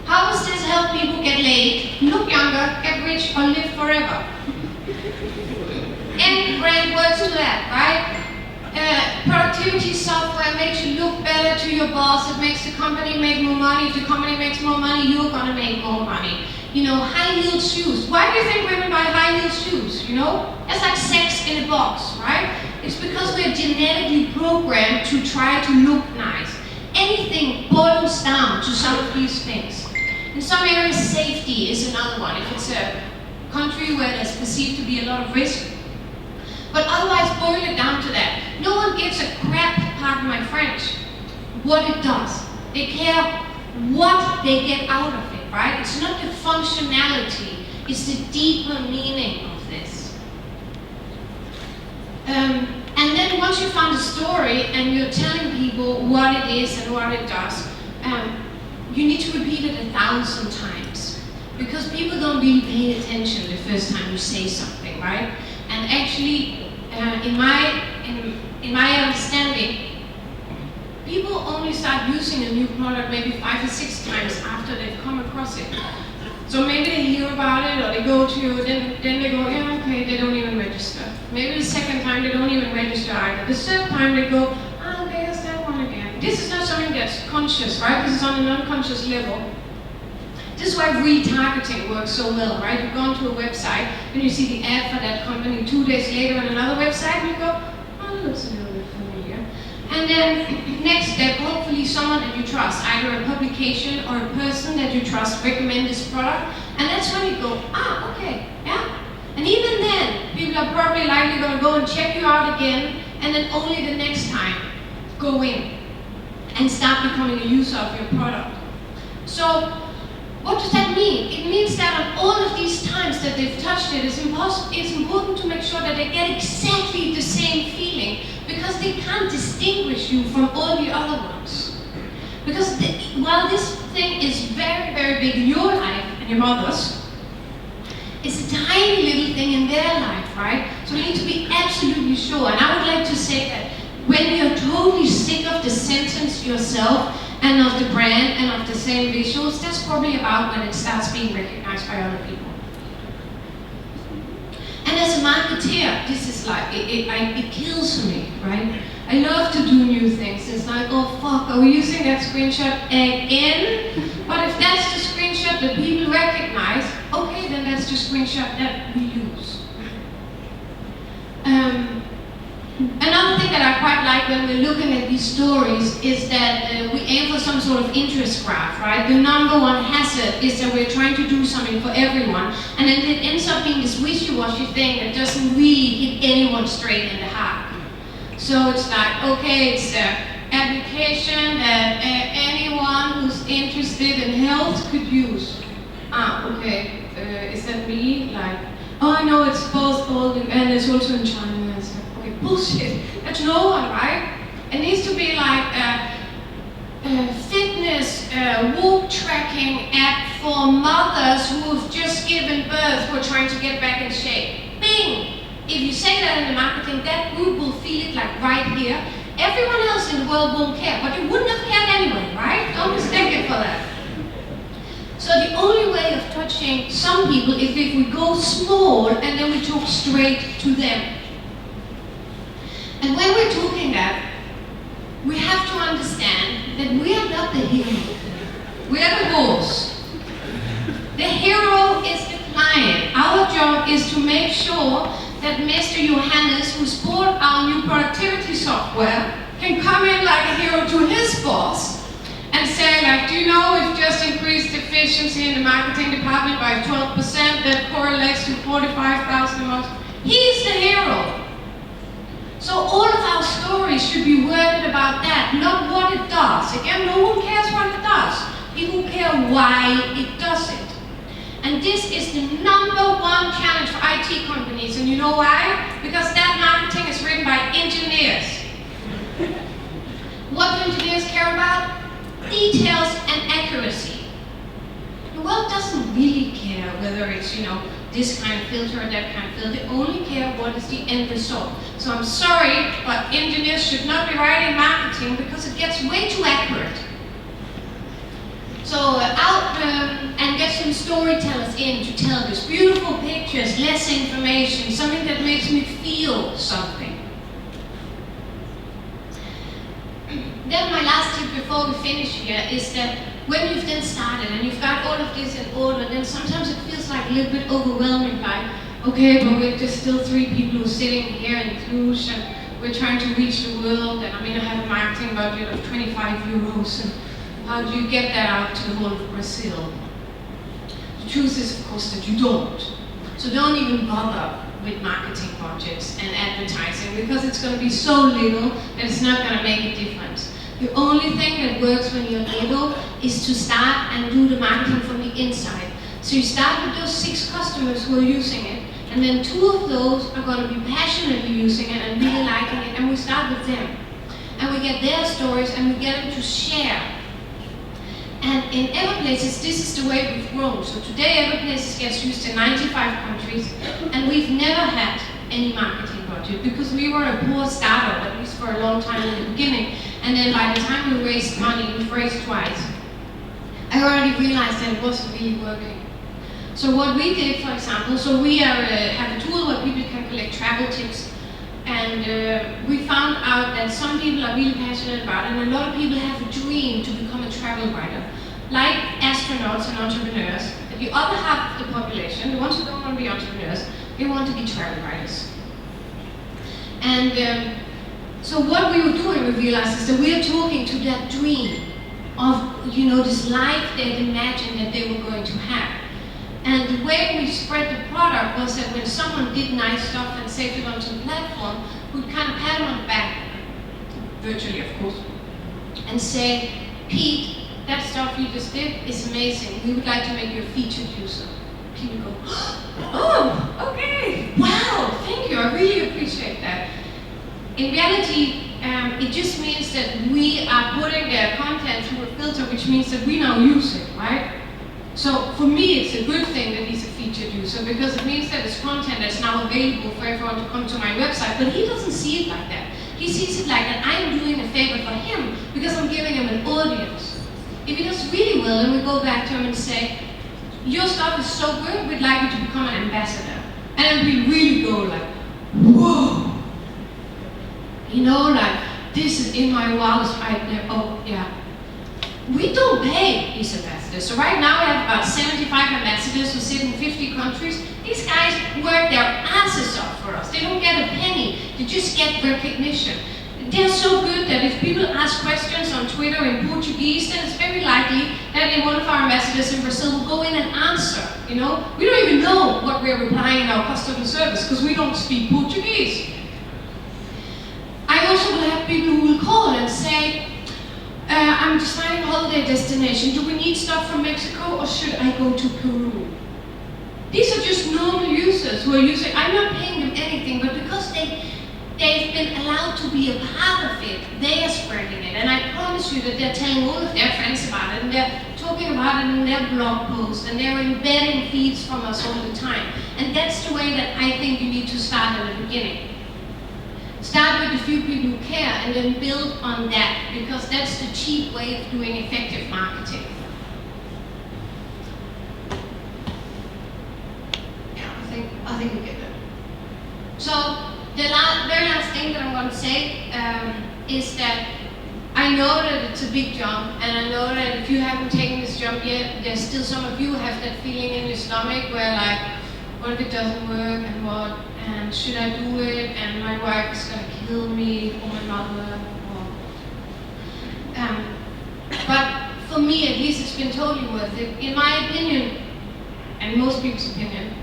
How does this help people get laid, look younger, get rich, or live forever? Any brand works to that, right? Productivity software makes you look better to your boss. It makes the company make more money. If the company makes more money, you're gonna make more money. You know, high-heeled shoes. Why do you think women buy high-heeled shoes? You know, it's like sex in a box, right? It's because we're genetically programmed to try to look nice. Anything boils down to some of these things. In some areas, safety is another one. If it's a country where there's perceived to be a lot of risk. But otherwise, boil it down to that. No one gives a crap, pardon my French, what it does. They care what they get out of it, right? It's not the functionality, it's the deeper meaning of this. And then once you found a story and you're telling people what it is and what it does, you need to repeat it 1,000 times. Because people don't really pay attention the first time you say something, right? And actually, in my understanding, people only start using a new product maybe 5 or 6 times after they've come across it. So maybe they hear about it, or they go to, then they go, yeah, okay, they don't even register. Maybe the second time they don't even register either. The third time they go, oh, there's that one again. This is not something that's conscious, right? This is on an unconscious level. This is why retargeting works so well, right? You go onto a website and you see the ad for that company 2 days later on another website and you go, oh, that looks a little bit familiar. And then next step, hopefully someone that you trust, either a publication or a person that you trust recommend this product. And that's when you go, ah, okay, yeah. And even then, people are probably likely going to go and check you out again, and then only the next time go in and start becoming a user of your product. So, what does that mean? It means that on all of these times that they've touched it, it's important to make sure that they get exactly the same feeling, because they can't distinguish you from all the other ones. Because while this thing is very, very big in your life and your mother's, it's a tiny little thing in their life, right? So we need to be absolutely sure. And I would like to say that when you're totally sick of the sentence yourself, and of the brand, and of the same visuals, that's probably about when it starts being recognized by other people. And as a marketeer, this is like, it kills me, right? I love to do new things. It's like, oh fuck, are we using that screenshot again? But if that's the screenshot that people recognize, okay, then that's the screenshot that we use. Another thing that I quite like when we're looking at these stories is that we aim for some sort of interest graph, right? The number one hazard is that we're trying to do something for everyone, and then it ends up being this wishy-washy thing that doesn't really hit anyone straight in the heart. So it's like, okay, it's an application that anyone who's interested in health could use. Ah, okay, is that me? Like, oh, I know it's both old and it's also in China. Bullshit. That's no one, right? It needs to be like a fitness walk tracking app for mothers who have just given birth who are trying to get back in shape. Bing! If you say that in the marketing, that group will feel it like right here. Everyone else in the world won't care, but you wouldn't have cared anyway, right? Don't mistake it for that. So the only way of touching some people is if we go small and then we talk straight to them. And when we're talking that, we have to understand that we are not the hero. We are the horse. The hero is the client. Our job is to make sure that Mr. Johannes, who's bought our new productivity software, can come in like a hero to his boss and say, like, do you know we've just increased efficiency in the marketing department by 12%, that correlates to 45,000 a month. He's the hero. So all of our stories should be worded about that, not what it does. Again, no one cares what it does. People care why it does it. And this is the number one challenge for IT companies. And you know why? Because that marketing is written by engineers. What do engineers care about? Details and accuracy. The world doesn't really care whether it's, this kind of filter or that kind of filter. They only care what is the end result. So I'm sorry, but engineers should not be writing marketing because it gets way too accurate. So out and get some storytellers in to tell this. Beautiful pictures, less information, something that makes me feel something. Then my last tip before we finish here is that when you've then started and you've got all of this in order, then sometimes it feels like a little bit overwhelming, like, okay, but we're just still 3 people who are sitting here in Cluj and we're trying to reach the world, and I have a marketing budget of 25 euros, and how do you get that out to the whole of Brazil? The truth is, of course, that you don't. So don't even bother with marketing budgets and advertising, because it's going to be so little that it's not going to make a difference. The only thing that works when you're little is to start and do the marketing from the inside. So you start with those 6 customers who are using it, and then 2 of those are going to be passionately using it and really liking it, and we start with them. And we get their stories and we get them to share. And in Everplaces, this is the way we've grown. So today Everplaces gets used in 95 countries, and we've never had any marketing budget because we were a poor startup, at least for a long time in the beginning. And then by the time we raised money, we've raised twice, I already realized that it wasn't really working. So what we did, for example, so we have a tool where people can collect travel tips, and we found out that some people are really passionate about it, and a lot of people have a dream to become a travel writer, like astronauts and entrepreneurs. The other half of the population, the ones who don't want to be entrepreneurs, they want to be travel writers. And so what we were doing, we realized, is that we are talking to that dream of, this life they'd imagined that they were going to have. And the way we spread the product was that when someone did nice stuff and saved it onto the platform, we'd kind of pat them on the back, virtually of course, and say, Pete, that stuff you just did is amazing. We would like to make you a featured user. People go, oh, okay, wow, thank you, I really appreciate that. In reality, it just means that we are putting their content through a filter, which means that we now use it, right? So for me, it's a good thing that he's a featured user, because it means that it's content that's now available for everyone to come to my website, but he doesn't see it like that. He sees it like that I'm doing a favor for him because I'm giving him an audience. If he does really well, then we go back to him and say, your stuff is so good, we'd like you to become an ambassador. And then we really go like, whoa. Like, this is in my wildest idea. Oh, yeah. We don't pay these ambassadors. So right now we have about 75 ambassadors who sit in 50 countries. These guys work their asses off for us. They don't get a penny. They just get recognition. They're so good that if people ask questions on Twitter in Portuguese, then it's very likely that one of our ambassadors in Brazil will go in and answer. We don't even know what we're replying in our customer service because we don't speak Portuguese. I also will have people who will call and say, I'm deciding a holiday destination. Do we need stuff from Mexico or should I go to Peru? These are just normal users who are using, I'm not paying them anything, but because they've been allowed to be a part of it, they are spreading it. And I promise you that they're telling all of their friends about it, and they're talking about it in their blog posts, and they're embedding feeds from us all the time. And that's the way that I think you need to start at the beginning. Start with a few people who care and then build on that, because that's the cheap way of doing effective marketing. Yeah, I think we get that. So the very last thing that I'm going to say is that I know that it's a big jump, and I know that if you haven't taken this jump yet, there's still some of you who have that feeling in your stomach where like, what if it doesn't work, and what? And should I do it? And my wife is going to kill me, or my mother. But for me, at least, it's been totally worth it. In my opinion, and most people's opinion,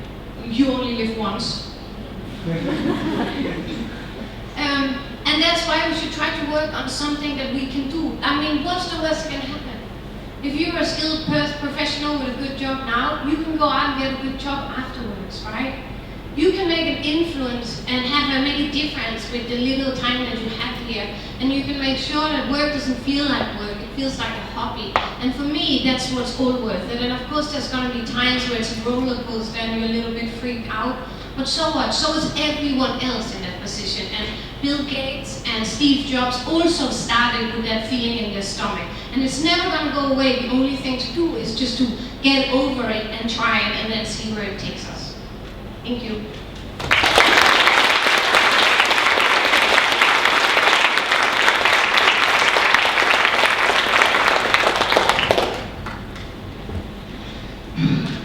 you only live once. And that's why we should try to work on something that we can do. I mean, what's the worst that can happen? If you're a skilled professional with a good job now, you can go out and get a good job afterwards, right? You can make an influence and make a difference with the little time that you have here. And you can make sure that work doesn't feel like work, it feels like a hobby. And for me, that's what's all worth it. And of course, there's going to be times where it's a roller coaster and you're a little bit freaked out. But so what? So is everyone else in that position. And Bill Gates and Steve Jobs also started with that feeling in their stomach. And it's never going to go away. The only thing to do is just to get over it and try it and then see where it takes us. Thank you.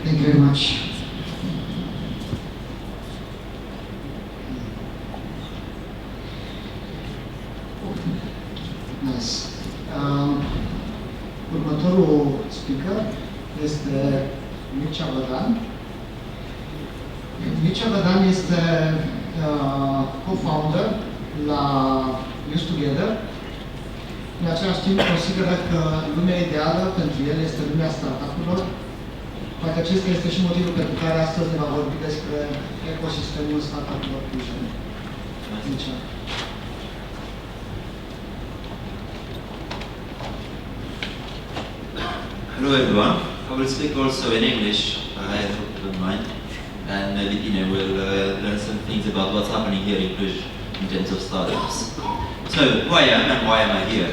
Thank you very much. Nice. Următorul speaker este Mircea Bădan. Mircea Bădan este co-founder la Youth Together. În același timp consideră că lumea ideală pentru el este lumea startup-urilor. Poate acesta este și motivul pentru care astăzi ne va vorbi despre ecosistemul startup-urilor clujene. Mircea. Hello everyone, I will speak also in English, I hope you don't mind, and maybe Tine will learn some things about what's happening here in Cluj in terms of startups. So, who I am and why am I here?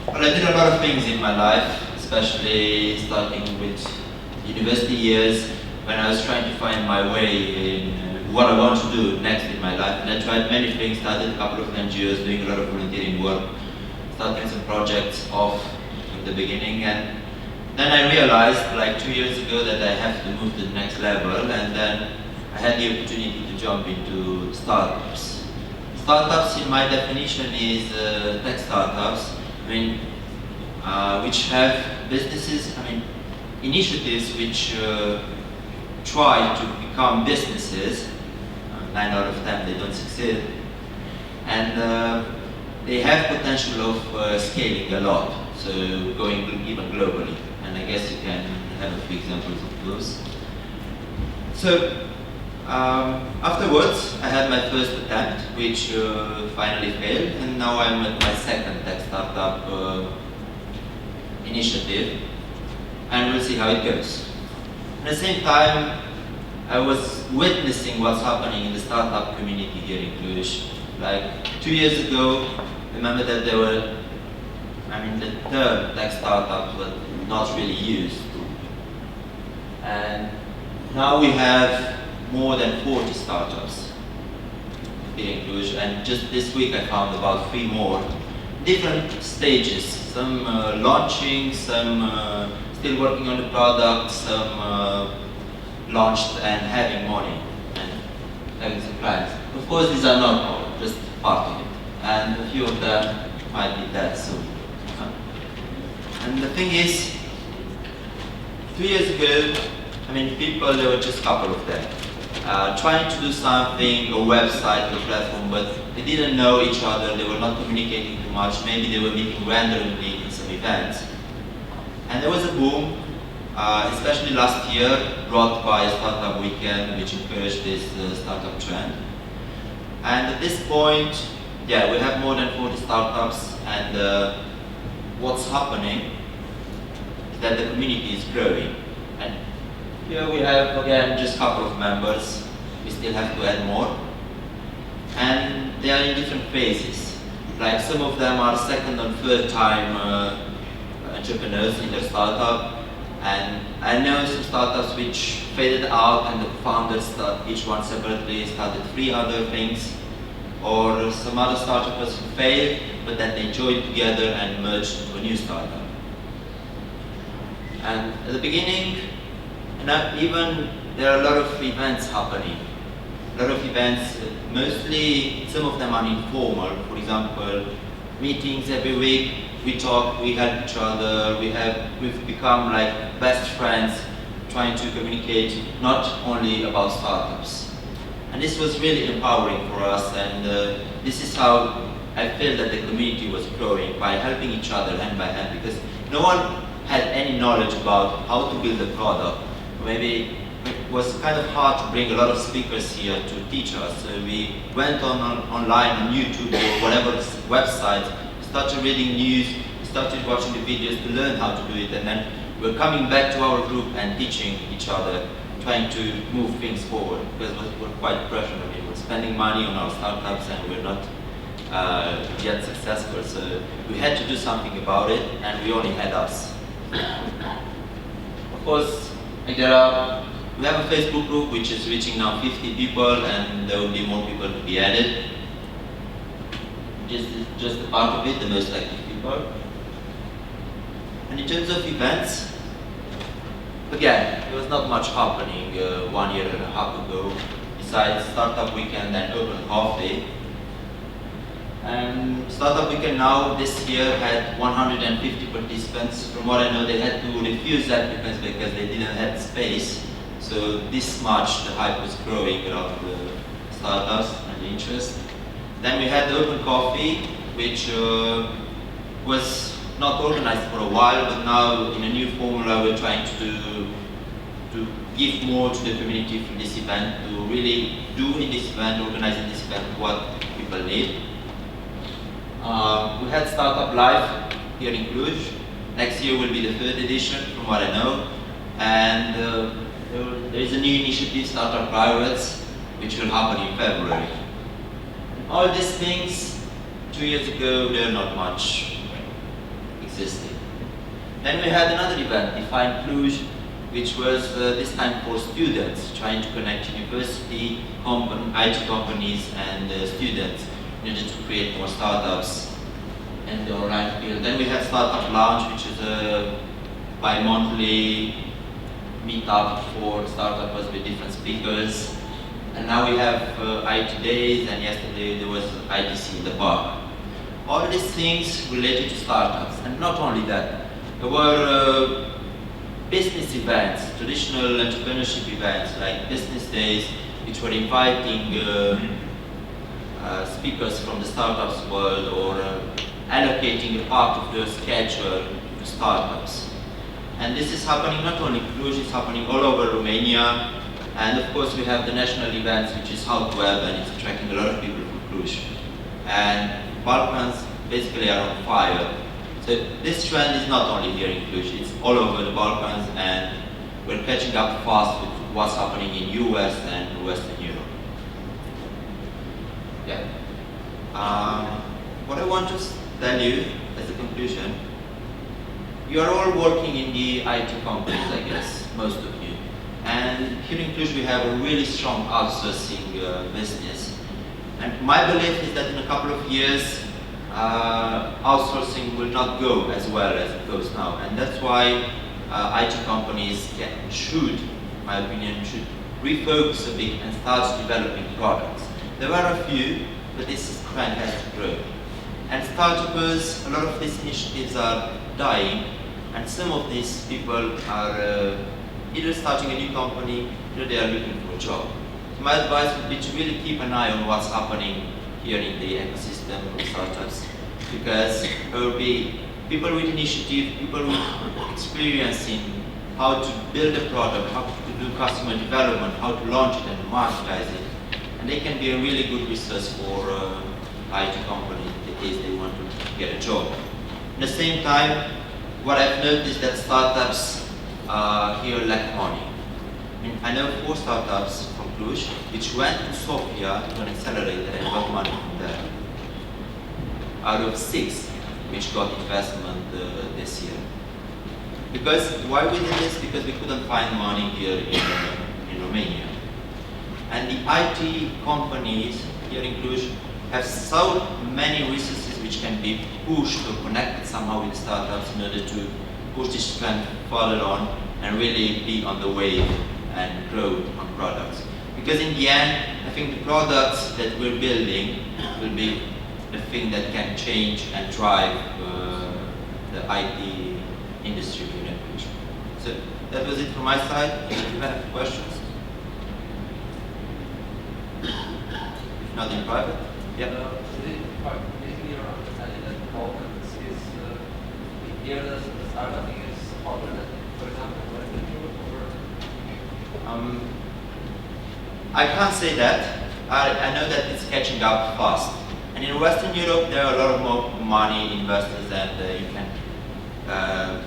Well, I did a lot of things in my life, especially starting with university years when I was trying to find my way in what I want to do next in my life, and I tried many things, started a couple of NGOs, doing a lot of volunteering work, starting some projects off the beginning, and then I realized like 2 years ago that I have to move to the next level, and then I had the opportunity to jump into startups. Startups in my definition is tech startups, which have businesses, initiatives which try to become businesses. 9 out of 10 they don't succeed, and they have potential of scaling a lot. So going even globally, and I guess you can have a few examples of those. So afterwards, I had my first attempt, which finally failed, and now I'm at my second tech startup initiative, and we'll see how it goes. At the same time, I was witnessing what's happening in the startup community here in Cluj. Like 2 years ago, I remember that there were the term tech startup was not really used. And now we have more than 40 startups here in Cluj, and just this week I found about 3 more. Different stages, some launching, some still working on the product, some launched and having money and having some clients. Of course, these are not all, just part of it, and a few of them might be dead soon. And the thing is, 2 years ago, people, there were just a couple of them, trying to do something, a website, a platform, but they didn't know each other, they were not communicating too much, maybe they were meeting randomly in some events. And there was a boom, especially last year, brought by a startup weekend, which encouraged this startup trend. And at this point, yeah, we have more than 40 startups, and what's happening is that the community is growing. And here we have again just a couple of members. We still have to add more. And they are in different phases. Like some of them are second and third time entrepreneurs in their startup. And I know some startups which faded out and the founders each one separately started 3 other things. Or some other startups who failed, but then they joined together and merged into a new startup. And at the beginning, even there are a lot of events happening. A lot of events, mostly some of them are informal. For example, meetings every week, we talk, we help each other, we've become like best friends, trying to communicate not only about startups. And this was really empowering for us, and this is how I feel that the community was growing, by helping each other hand by hand, because no one had any knowledge about how to build a product. Maybe it was kind of hard to bring a lot of speakers here to teach us. So we went online on YouTube or whatever website, started reading news, started watching the videos to learn how to do it, and then we're coming back to our group and teaching each other, trying to move things forward, because we're quite pressured. I mean, we're spending money on our startups and we're not yet successful, so we had to do something about it, and we only had us. Of course, we have a Facebook group which is reaching now 50 people, and there will be more people to be added. Just a part of it, the most active people. And in terms of events, again, there was not much happening 1 year and a half ago, besides Startup Weekend and Open Coffee. And Startup Weekend now, this year, had 150 participants. From what I know, they had to refuse applicants because they didn't have space. So this much, the hype was growing around the startups and the interest. Then we had the Open Coffee, which was not organized for a while, but now in a new formula we're trying to give more to the community for this event, to really do in this event, organize in this event what people need. We had Startup Live here in Cluj. Next year will be the 3rd edition, from what I know. And there is a new initiative, Startup Pirates, which will happen in February. All these things, 2 years ago, they're not much existing. Then we had another event, Define Cluj, which was this time for students, trying to connect university, IT companies, and students in order to create more startups in the online field. Then we had Startup Lounge, which is a bi-monthly meetup for startups with different speakers. And now we have IT Days, and yesterday there was ITC in the park. All these things related to startups, and not only that. There were business events, traditional entrepreneurship events like business days, which were inviting speakers from the startups world, or allocating a part of their schedule to startups. And this is happening not only in Cluj, it's happening all over Romania. And of course we have the national events, which is How to Web, and it's attracting a lot of people from Cluj. And Balkans basically are on fire. So this trend is not only here in Cluj, it's all over the Balkans, and we're catching up fast with what's happening in US and Western Europe. Yeah. What I want to tell you as a conclusion, you are all working in the IT companies, I guess, most of you. And here in Cluj we have a really strong outsourcing business. And my belief is that in a couple of years, outsourcing will not go as well as it goes now. And that's why IT companies should, in my opinion, should refocus a bit and start developing products. There are a few, but this trend has to grow. And startups, a lot of these initiatives are dying, and some of these people are either starting a new company, either they are looking for a job. So my advice would be to really keep an eye on what's happening here in the ecosystem of startups, because there will be people with initiative, people with experience in how to build a product, how to do customer development, how to launch it and monetize it. And they can be a really good resource for IT companies in case they want to get a job. At the same time, what I've noticed that startups here lack money. I mean, I know 4 startups from Cluj which went to Sofia to an accelerator and got money from there. Out of 6 which got investment this year. Because why we did this? Because we couldn't find money here in Romania. And the IT companies here in Cluj have so many resources which can be pushed or connected somehow with startups in order to push this trend further on and really be on the wave and grow on products. Because in the end, I think the products that we're building will be the thing that can change and drive the IT industry here in Cluj. So that was it from my side. If you have questions? If not in private? Yeah. Basically, your understanding that Balkans is the area that the startup is hotter than, for example, Western Europe, or? I can't say that. I know that it's catching up fast. And in Western Europe, there are a lot of more money investors, and you can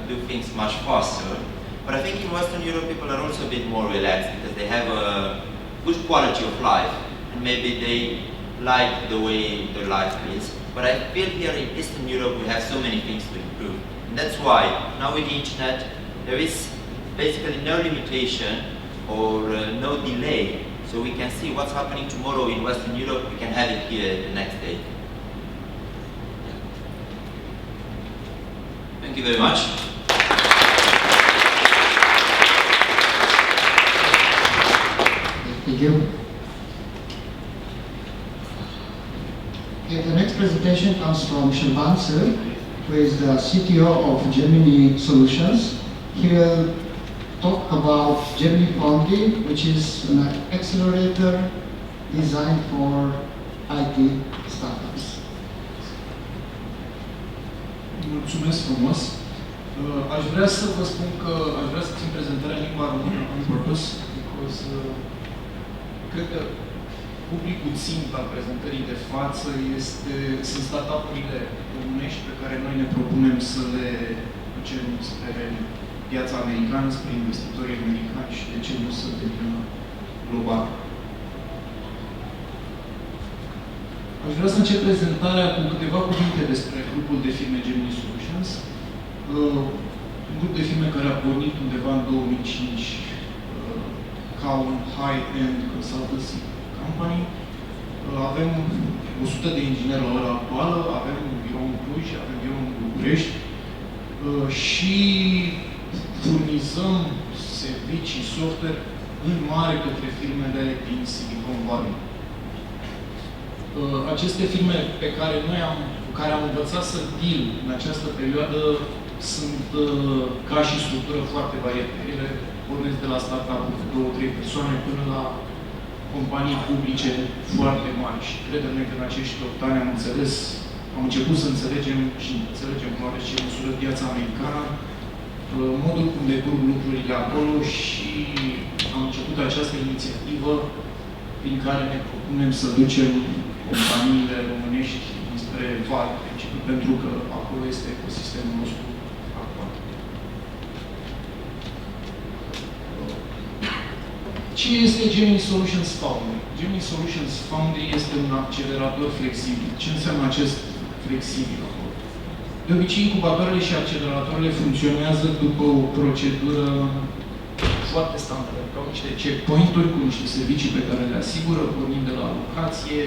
do things much faster. But I think in Western Europe people are also a bit more relaxed because they have a good quality of life and maybe they like the way their life is. But I feel here in Eastern Europe we have so many things to improve. And that's why now with the internet there is basically no limitation or no delay. So we can see what's happening tomorrow in Western Europe, we can have it here the next day. Thank you very much. Thank you. Okay, the next presentation comes from Shirvan Sir, who is the CTO of Gemini Solutions. He will talk about Gemini Foundry, which is an accelerator designed for IT startups. Mulțumesc frumos. Aș vrea să vă spun că aș vrea să țin prezentarea în limba română on purpose, because cred că publicul țint al prezentării de față sunt startup-urile românești pe care noi ne propunem să le ducem spre piața americană, spre investitorii americani și de ce nu să devină global. Aș vrea să încep prezentarea cu câteva cuvinte despre grupul de firme Gemini Solutions. Un grup de firme care a pornit undeva în 2005 ca un high-end consultancy company. Avem 100 de ingineri la ora actuală, avem un birou în Cluj, avem birou în București și furnizăm servicii software în mare către firmele din Silicon Valley. Aceste firme cu care am învățat să deal în această perioadă sunt ca și structură foarte variate. Ele pornesc de la startup-uri de 2-3 persoane până la companii publice foarte mari. Și credem noi că în acești 8 ani am început să înțelegem și înțelegem în oarece măsură piața americană, modul cum decurg lucrurile acolo și am început această inițiativă prin care ne propunem să ducem companiile românești spre val, principiu, pentru că acolo este ecosistemul nostru actual. Ce este Gemini Solutions Foundry? Gemini Solutions Foundry este un accelerator flexibil. Ce înseamnă acest flexibil acolo? De obicei, incubatoarele și acceleratoarele funcționează după o procedură foarte standard. Au niște checkpoint-uri cu niște servicii pe care le asigură, pornind de la locație,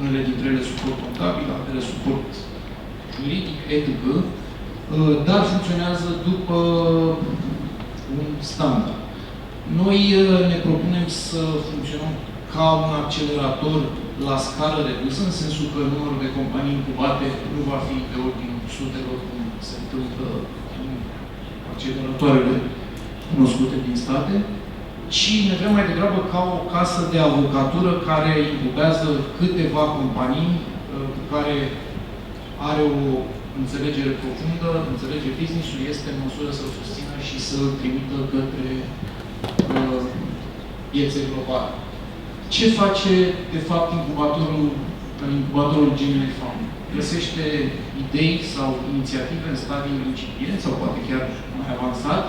unele dintre ele suport contabil, altele suport juridic, etc. Dar funcționează după un standard. Noi ne propunem să funcționăm ca un accelerator la scară redusă, în sensul că numărul de companii incubate nu va fi de ordinul sutelor, cum se întâmplă în acceleratoarele cunoscute din state, ci ne vrem mai degrabă ca o casă de avocatură care incubează câteva companii cu care are o înțelegere profundă, înțelege business-ul, este în măsură să-l susțină și să-l trimită către piețe globale. Ce face, de fapt, incubatorul Gemini Fund? Găsește idei sau inițiative în stadiul incipient sau poate chiar mai avansat,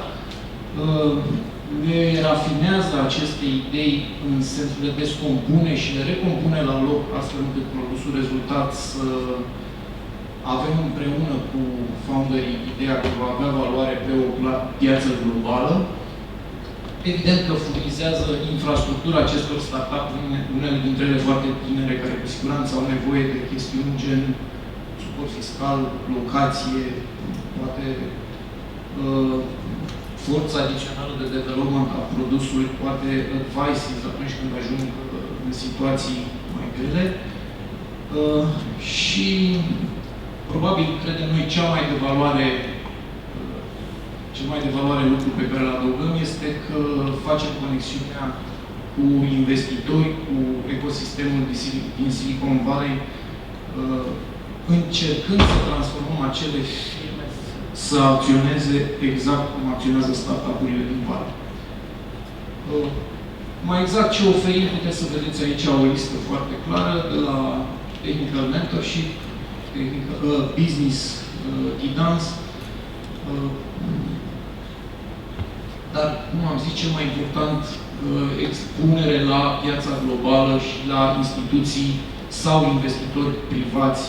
le rafinează aceste idei în sensul de descompune și le recompune la loc, astfel încât produsul rezultat să avem împreună cu founderii ideea că va avea valoare pe o piață globală. Evident că furnizează infrastructura acestor startup-uri, unele dintre ele foarte tinere, care cu siguranță au nevoie de chestiuni gen suport fiscal, locație, poate forță adițională de development a produsului, poate advices atunci când ajung în situații mai grele. Și probabil, credem noi, cel mai de valoare lucru pe care îl adăugăm este că facem conexiunea cu investitori, cu ecosistemul din Silicon Valley, încercând să transformăm acele firme să acționeze exact cum acționează startup-urile din Valley. Mai exact ce oferim, puteți să vedeți aici o listă foarte clară, de la Technical Mentorship, Business Guidance, Dar, cum am zis, cel mai important, expunere la piața globală și la instituții sau investitori privați.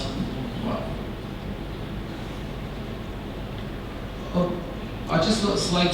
Acest slide